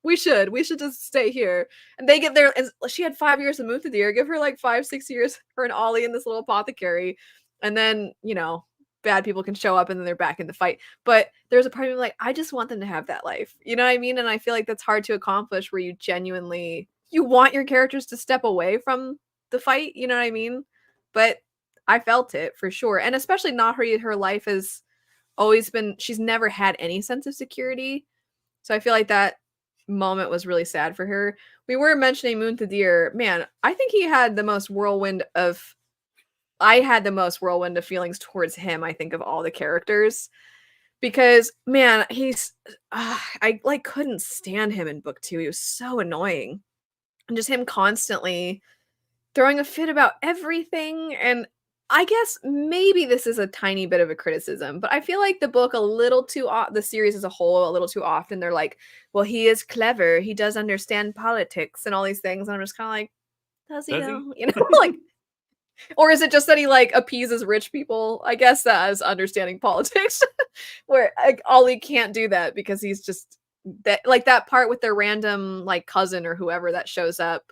We should just stay here. And they get there, and she had 5 years of Muntadhir. Give her like 5, 6 years, her and Ollie in this little apothecary. And then, bad people can show up and then they're back in the fight. But there's a part of me like, I just want them to have that life. You know what I mean? And I feel like that's hard to accomplish where you genuinely you want your characters to step away from the fight, you know what I mean? But I felt it for sure. And especially Nahri, her life has always been she's never had any sense of security. So I feel like that moment was really sad for her. We were mentioning Muntadhir. Man, I think he had the most whirlwind of I had the most whirlwind of feelings towards him, I think, of all the characters. Because man, I like couldn't stand him in book 2. He was so annoying. And just him constantly throwing a fit about everything. And I guess maybe this is a tiny bit of a criticism, but I feel like the book a little too the series as a whole a little too often they're like, well, he is clever, he does understand politics and all these things, and I'm just kind of like, does he Does he? though? Like, or is it just that he like appeases rich people? I guess that is understanding politics, where like, Ollie can't do that because he's just that like that part with their random like cousin or whoever that shows up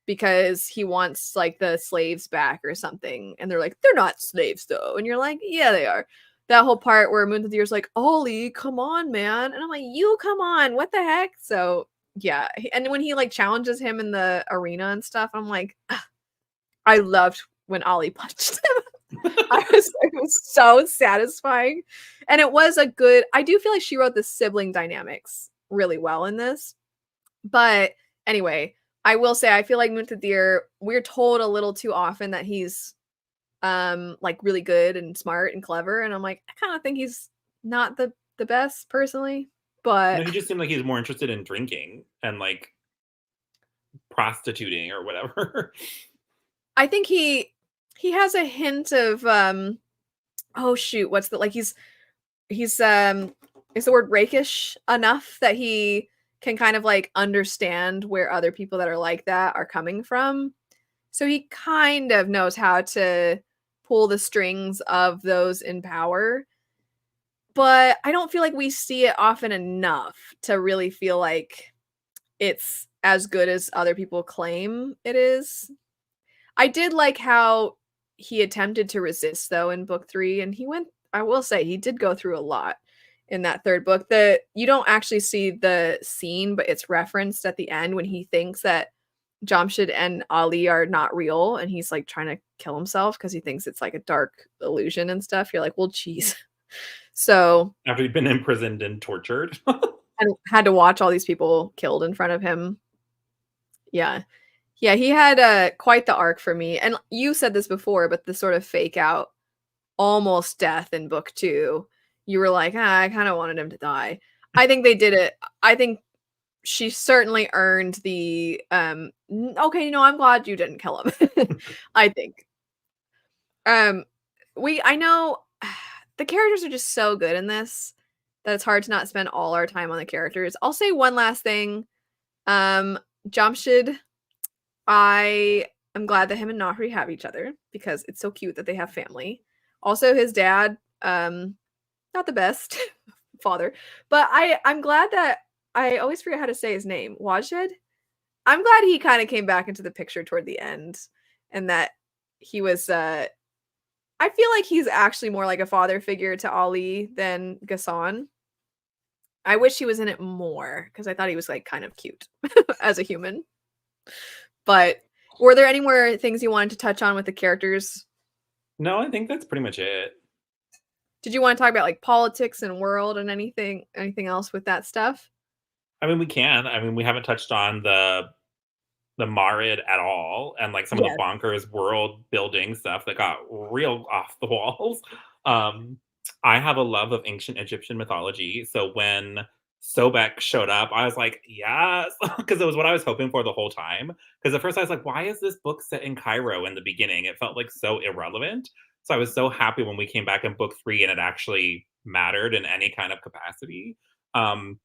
because he wants like the slaves back or something. And they're like, they're not slaves though. And you're like, yeah, they are. That whole part where Muntadhir's like, Ollie, come on, man. And I'm like, you come on, what the heck? So yeah. And when he like challenges him in the arena and stuff, I'm like, ugh. I loved when Ollie punched him. It was so satisfying. And it was a good, I do feel like she wrote the sibling dynamics really well in this. But anyway, I will say I feel like Muntadhir, we're told a little too often that he's like really good and smart and clever. And I'm like, I kind of think he's not the best personally. No, But he just seemed like he's more interested in drinking and like prostituting or whatever. I think he has a hint of oh shoot, what's the like he's is the word rakish enough that he can kind of like understand where other people that are like that are coming from. So he kind of knows how to pull the strings of those in power. But I don't feel like we see it often enough to really feel like it's as good as other people claim it is. I did like how he attempted to resist though in book 3, and I will say he did go through a lot in that third book. You don't actually see the scene, but it's referenced at the end when he thinks that Jamshid and Ali are not real and he's like trying to kill himself because he thinks it's like a dark illusion and stuff. You're like, well, geez. So After he'd been imprisoned and tortured. and had to watch all these people killed in front of him. Yeah. Yeah, he had quite the arc for me. And you said this before, but the sort of fake out almost death in book 2, you were like, I kind of wanted him to die. I think they did it. I think she certainly earned the okay, I'm glad you didn't kill him. I think. Um I know the characters are just so good in this that it's hard to not spend all our time on the characters. I'll say one last thing. Jamshid, I am glad that him and Nahri have each other because it's so cute that they have family. Also, his dad, not the best father, but I'm glad that I always forget how to say his name. Wajed. I'm glad he kind of came back into the picture toward the end, and that he was. I feel like he's actually more like a father figure to Ali than Ghassan. I wish he was in it more because I thought he was like kind of cute as a human. But were there any more things you wanted to touch on with the characters? No, I think that's pretty much it. Did you want to talk about like politics and world and anything else with that stuff? I mean, we can. I mean, we haven't touched on the Marid at all, and like some of the Yes. bonkers world building stuff that got real off the walls. Um, I have a love of ancient Egyptian mythology, so when Sobek showed up, I was like, yes, because it was what I was hoping for the whole time. Because at first I was like, why is this book set in Cairo in the beginning? It felt like so irrelevant. So I was so happy when we came back in book 3 and it actually mattered in any kind of capacity. Um,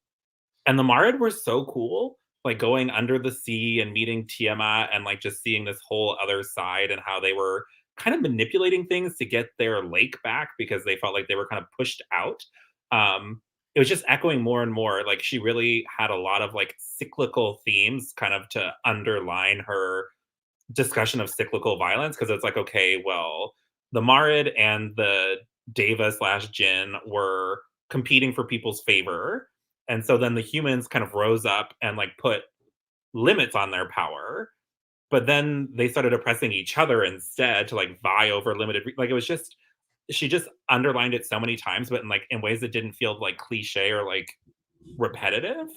and the Marid were so cool, like going under the sea and meeting Tiamat and like just seeing this whole other side and how they were kind of manipulating things to get their lake back because they felt like they were kind of pushed out. Um, it was just echoing more and more. Like she really had a lot of like cyclical themes kind of to underline her discussion of cyclical violence, because it's like, okay, well, the Marid and the Deva slash Jinn were competing for people's favor. And so then the humans kind of rose up and like put limits on their power, but then they started oppressing each other instead to like vie over like it was just, she just underlined it so many times, but in like in ways that didn't feel like cliche or like repetitive.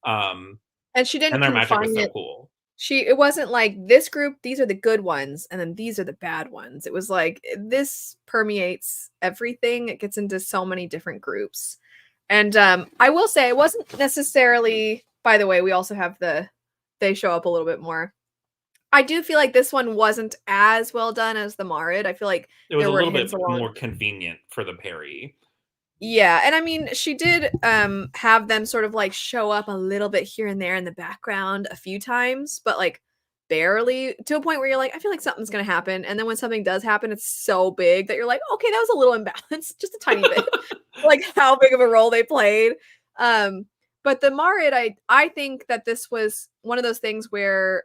Um And she and didn't their magic was confine so it. cool. It wasn't like this group, these are the good ones, and then these are the bad ones. It was like this permeates everything. It gets into so many different groups. And I will say it wasn't necessarily, by the way, we also have they show up a little bit more. I do feel like this one wasn't as well done as the Marid. I feel like It was there a were little hints bit along. more convenient for the parry. Yeah, and I mean, she did have them sort of like show up a little bit here and there in the background a few times, but like barely, to a point where you're like, I feel like something's gonna happen. And then when something does happen, it's so big that you're like, okay, that was a little imbalanced, just a tiny bit. Like how big of a role they played. Um, but the Marid, I think that this was one of those things where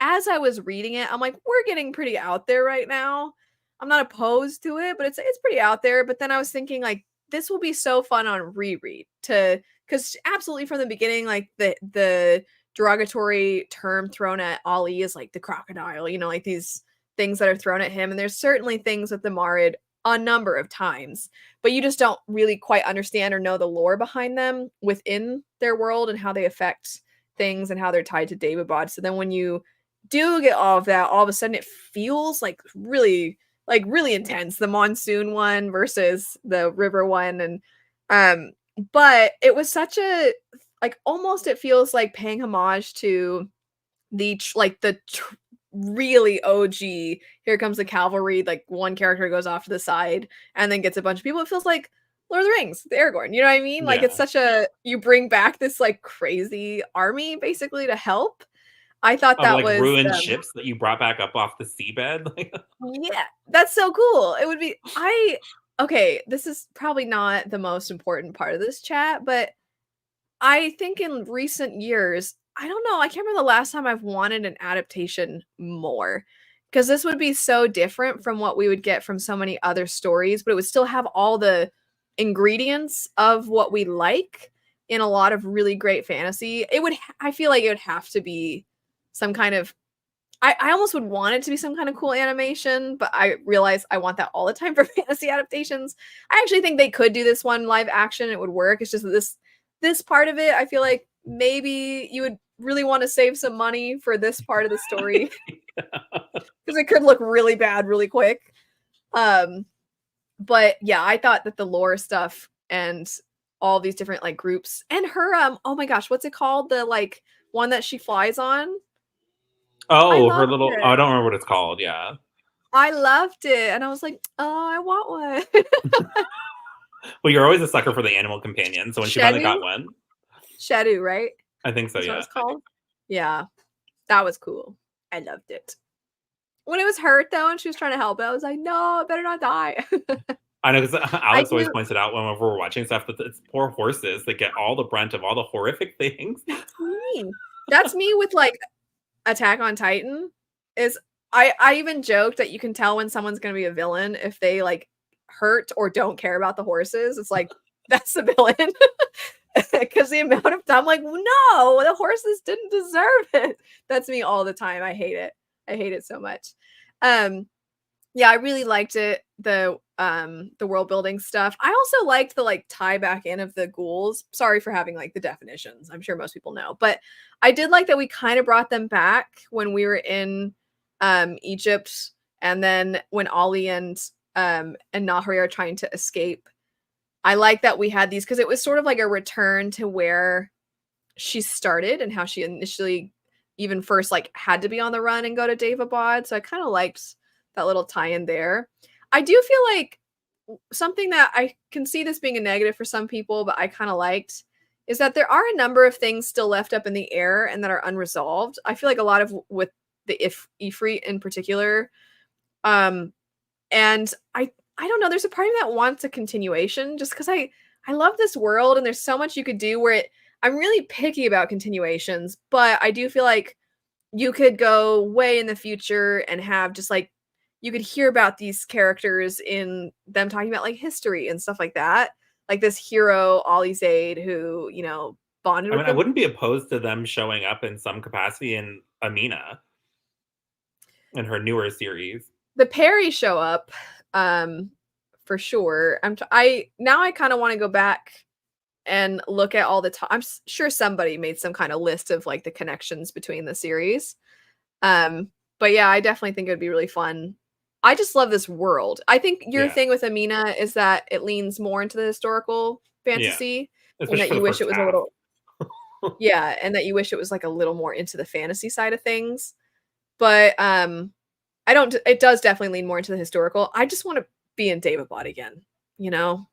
as I was reading it, I'm like, we're getting pretty out there right now. I'm not opposed to it, but it's pretty out there. But then I was thinking like this will be so fun on reread to because absolutely from the beginning, like the derogatory term thrown at Ali is like the crocodile, you know, like these things that are thrown at him. And there's certainly things with the Marid a number of times, but you just don't really quite understand or know the lore behind them within their world and how they affect things and how they're tied to Daevabad. So then when you do get all of that, all of a sudden it feels like really intense. The monsoon one versus the river one, and um, but it was such a like almost it feels like paying homage to really OG. Here comes the cavalry. Like one character goes off to the side and then gets a bunch of people. It feels like Lord of the Rings, the Aragorn. You know what I mean? Like it's Yeah. such a you bring back this like crazy army basically to help. I thought Of that like was ruined ships that you brought back up off the seabed. yeah, that's so cool. It would be I okay, this is probably not the most important part of this chat, but I think in recent years, I don't know, I can't remember the last time I've wanted an adaptation more. Because this would be so different from what we would get from so many other stories, but it would still have all the ingredients of what we like in a lot of really great fantasy. I feel like it would have to be some kind of I almost would want it to be some kind of cool animation, but I realize I want that all the time for fantasy adaptations. I actually think they could do this one live action. It would work. It's just that this part of it, I feel like maybe you would really want to save some money for this part of the story because it could look really bad really quick. Um, but yeah, I thought that the lore stuff and all these different like groups and her oh my gosh, what's it called? The like one that she flies on. I Oh, her loved little, it. I don't remember what it's called. Yeah. I loved it, and I was like, "Oh, I want one." Well, you're always a sucker for the animal companion. So when she finally got Shedu? one, Shedu, right? I think so. That's what Yeah. it's called? Yeah, that was cool. I loved it. When it was hurt, though, and she was trying to help it, I was like, "No, I better not die." I know because I Alex always do points it out whenever we're watching stuff that it's poor horses that get all the brunt of all the horrific things. that's me. That's me with, like, Attack on Titan, is I even joked that you can tell when someone's gonna be a villain if they, like, hurt or don't care about the horses. It's like, that's the villain. Because the amount of time, like, no, the horses didn't deserve it. That's me all the time. I hate it. I hate it so much. Um, yeah, I really liked it. The world building stuff. I also liked the like tie back in of the ghouls. Sorry for having like the definitions. I'm sure most people know, but I did like that we kind of brought them back when we were in Egypt, and then when Ollie and Nahri are trying to escape. I like that we had these because it was sort of like a return to where she started and how she initially even first like had to be on the run and go to Daevabad. So I kind of liked that little tie-in there. I do feel like something that I can see this being a negative for some people, but I kind of liked is that there are a number of things still left up in the air and that are unresolved. I feel like a lot of with the Ifrit in particular. Um, and I don't know, there's a part of me that wants a continuation just because I love this world and there's so much you could do where I'm really picky about continuations, but I do feel like you could go way in the future and have just like you could hear about these characters in them talking about like history and stuff like that. Like this hero, Ollie Zaid, who, bonded I with mean, I the wouldn't be opposed to them showing up in some capacity in Amina in her newer series. the Perry show up, for sure. I now I kind of want to go back and look at all the time. Sure somebody made some kind of list of like the connections between the series. But yeah, I definitely think it would be really fun. I just love this world. I think your Yeah, thing with Amina is that it leans more into the historical yeah, fantasy and especially that for you the wish first it was a half. little yeah, and that you wish it was like a little more into the fantasy side of things. But I don't it does definitely lean more into the historical. I just want to be in Daevabad again, you know?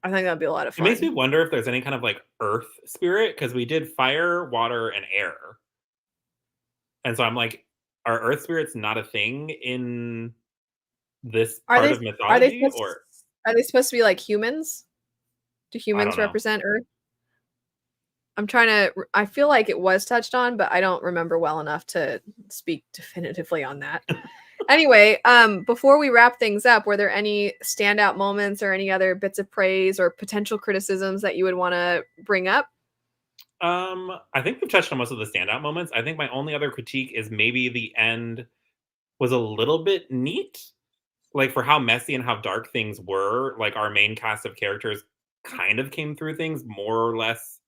I think that'd be a lot of It makes me fun. wonder if there's any kind of like earth spirit because we did fire, water, and air. And so I'm like, are earth spirits not a thing in this Are part they of are they mythology? supposed Or are they supposed to be like humans? Do I don't humans know. represent Earth? I feel like it was touched on, but I don't remember well enough to speak definitively on that. Anyway, before we wrap things up, were there any standout moments or any other bits of praise or potential criticisms that you would want to bring up? I think we've touched on most of the standout moments. I think my only other critique is maybe the end was a little bit neat. Like for how messy and how dark things were, like our main cast of characters kind of came through things more or less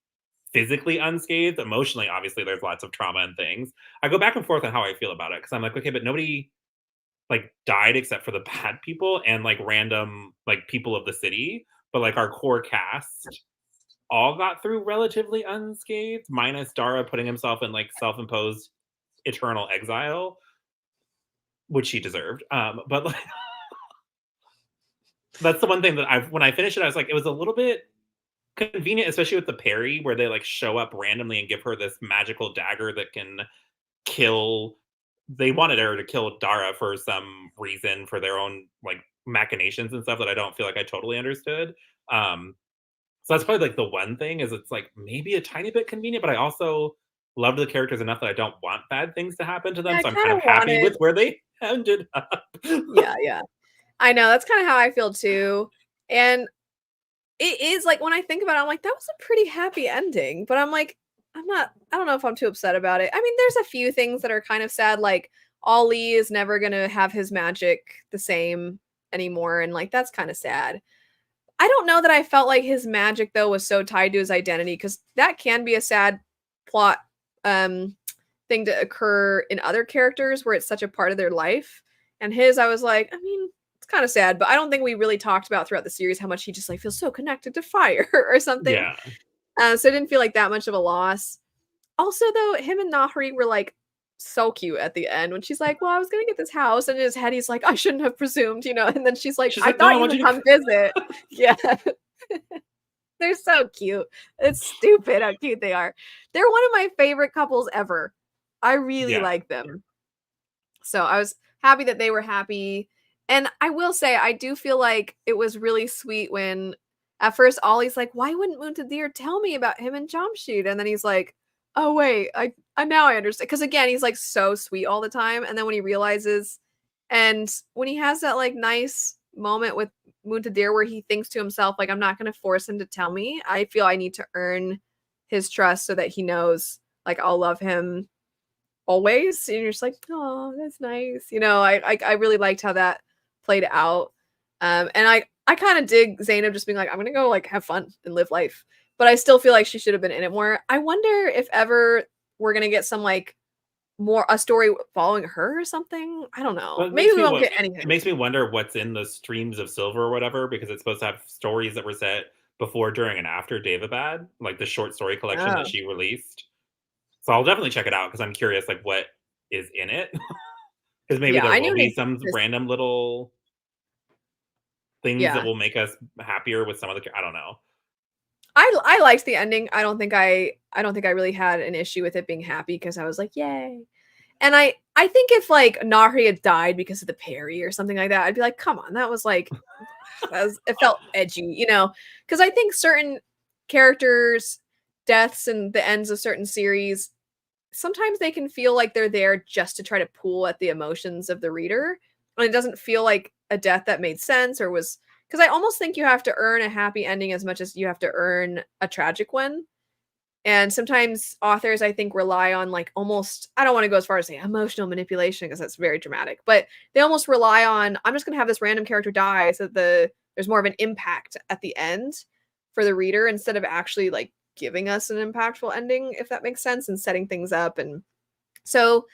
physically unscathed. Emotionally, obviously, there's lots of trauma and things. I go back and forth on how I feel about it because I'm like, okay, but nobody like died except for the bad people and like random like people of the city. But like our core cast all got through relatively unscathed, minus Dara putting himself in like self-imposed eternal exile, which he deserved. But like that's the one thing that when I finished it, I was like, it was a little bit convenient, especially with the parry, where they like show up randomly and give her this magical dagger that can kill. They wanted her to kill Dara for some reason, for their own like machinations and stuff that I don't feel like I totally understood. Um, so that's probably like the one thing is it's like maybe a tiny bit convenient, but I also loved the characters enough that I don't want bad things to happen to Yeah, them. I So I'm kind kind of of happy wanted with where they ended up. yeah, yeah. I know, that's kinda how I feel too, and it is like, when I think about it, I'm like, "That was a pretty happy ending," but I'm like, I don't know if I'm too upset about it. I mean, there's a few things that are kind of sad, like, Ollie is never gonna have his magic the same anymore, and, like, that's kinda sad. I don't know that I felt like his magic, though, was so tied to his identity because that can be a sad plot, um, thing to occur in other characters where it's such a part of their life, and his, I was like, I mean, it's kinda sad, but I don't think we really talked about throughout the series how much he just, like, feels so connected to fire or something. Yeah, So it didn't feel like that much of a loss. Also, though, him and Nahri were, like, so cute at the end when she's like, "Well, I was gonna get this house," and in his head, he's like, "I shouldn't have presumed," and then she's like, she's "I like, no, I thought you want would you to. come visit." Yeah. They're so cute. It's stupid how cute they are. They're one of my favorite couples ever. I really Yeah, like them. So I was happy that they were happy. And I will say, I do feel like it was really sweet when at first Ollie's like, why wouldn't Muntadhir tell me about him and Jamshid? And then he's like, oh wait, I now I understand. Cause again, he's like so sweet all the time. And then when he realizes and when he has that like nice moment with Muntadhir where he thinks to himself, like, I'm not gonna force him to tell me. I feel I need to earn his trust so that he knows like I'll love him always, and you're just like, "Oh, that's nice." I really liked how that played out. And I kind of dig Zainab just being like, "I'm gonna go like have fun and live life," but I still feel like she should have been in it more. I wonder if ever we're gonna get some like more a story following her or something. I don't know. well, Maybe we won't get it anything. makes me wonder what's in the streams of silver or whatever because it's supposed to have stories that were set before, during, and after Daevabad, like the short story collection that Oh, she released. So I'll definitely check it out because I'm curious, like what is in it. Because maybe yeah. there I will knew be some this. random little things that Yeah, will make us happier with some of the. I don't know. I liked the ending. I don't think I really had an issue with it being happy because I was like, yay. And I think if like Nahri had died because of the parry or something like that, I'd be like, come on, that was like it felt edgy, you know? Because I think certain characters' deaths and the ends of certain series sometimes they can feel like they're there just to try to pull at the emotions of the reader. And it doesn't feel like a death that made sense or was because I almost think you have to earn a happy ending as much as you have to earn a tragic one. And sometimes authors, I think, rely on like almost, I don't want to go as far as say emotional manipulation because that's very dramatic, but they almost rely on, I'm just going to have this random character die so that there's more of an impact at the end for the reader instead of actually like giving us an impactful ending, if that makes sense, and setting things up. And so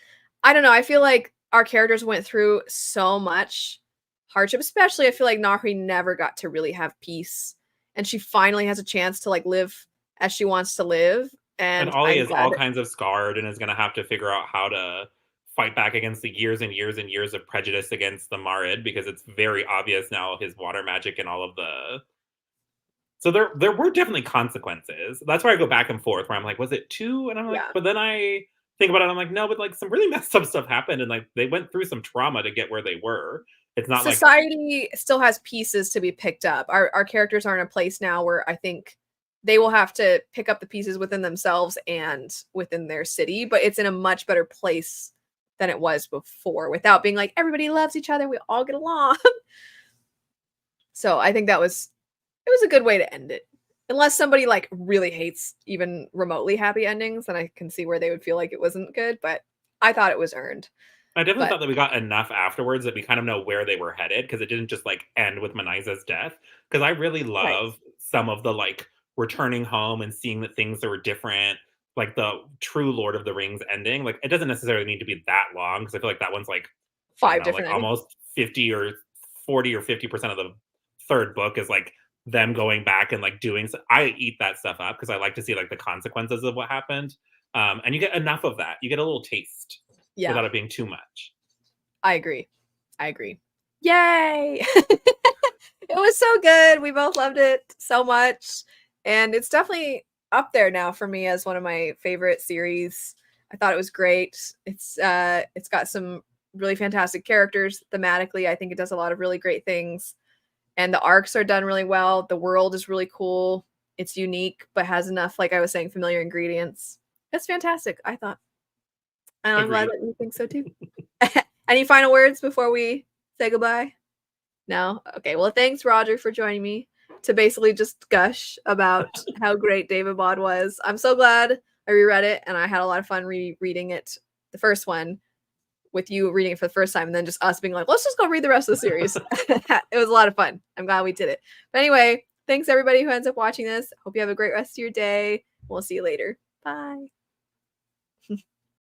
I don't know. I feel like our characters went through so much hardship, especially I feel like Nahri never got to really have peace. And she finally has a chance to like live as she wants to live. And And Ollie I'm is glad all that, kinds of scarred and is going to have to figure out how to fight back against the years and years and years of prejudice against the Marid because it's very obvious now his water magic and all of the. So there were definitely consequences. That's why I go back and forth where I'm like, was it two? And I'm like, yeah. but then I think about it, I'm like, no, but like some really messed up stuff happened and like they went through some trauma to get where they were. It's not like Society still has pieces to be picked up. Our characters are in a place now where I think they will have to pick up the pieces within themselves and within their city, but it's in a much better place than it was before without being like everybody loves each other, we all get along. So I think that was it was a good way to end it. Unless somebody like really hates even remotely happy endings, then I can see where they would feel like it wasn't good, but I thought it was earned. I definitely But thought that we got enough afterwards that we kind of know where they were headed because it didn't just like end with Manaiza's death. Because I really right. love some of the like returning home and seeing that things that were different, like the true Lord of the Rings ending. Like it doesn't necessarily need to be that long because I feel like that one's like I don't Five know, like different endings. almost 50 or 40 or 50% of the third book is like them going back and like doing. I eat that stuff up because I like to see like the consequences of what happened. And you get enough of that. You get a little taste Yeah, without it being too much. I agree. I agree. Yay! It was so good. We both loved it so much. And it's definitely up there now for me as one of my favorite series. I thought it was great. It's got some really fantastic characters thematically. I think it does a lot of really great things. And the arcs are done really well. The world is really cool. It's unique, but has enough, like I was saying, familiar ingredients. It's fantastic, I thought. And I'm glad Agreed. that you think so too. Any final words before we say goodbye? No? Okay. Well, thanks, Roger, for joining me to basically just gush about how great Daevabad was. I'm so glad I reread it, and I had a lot of fun rereading it, the first one, with you reading it for the first time, and then just us being like, let's just go read the rest of the series. It was a lot of fun. I'm glad we did it. But anyway, thanks everybody who ends up watching this. Hope you have a great rest of your day. We'll see you later. Bye.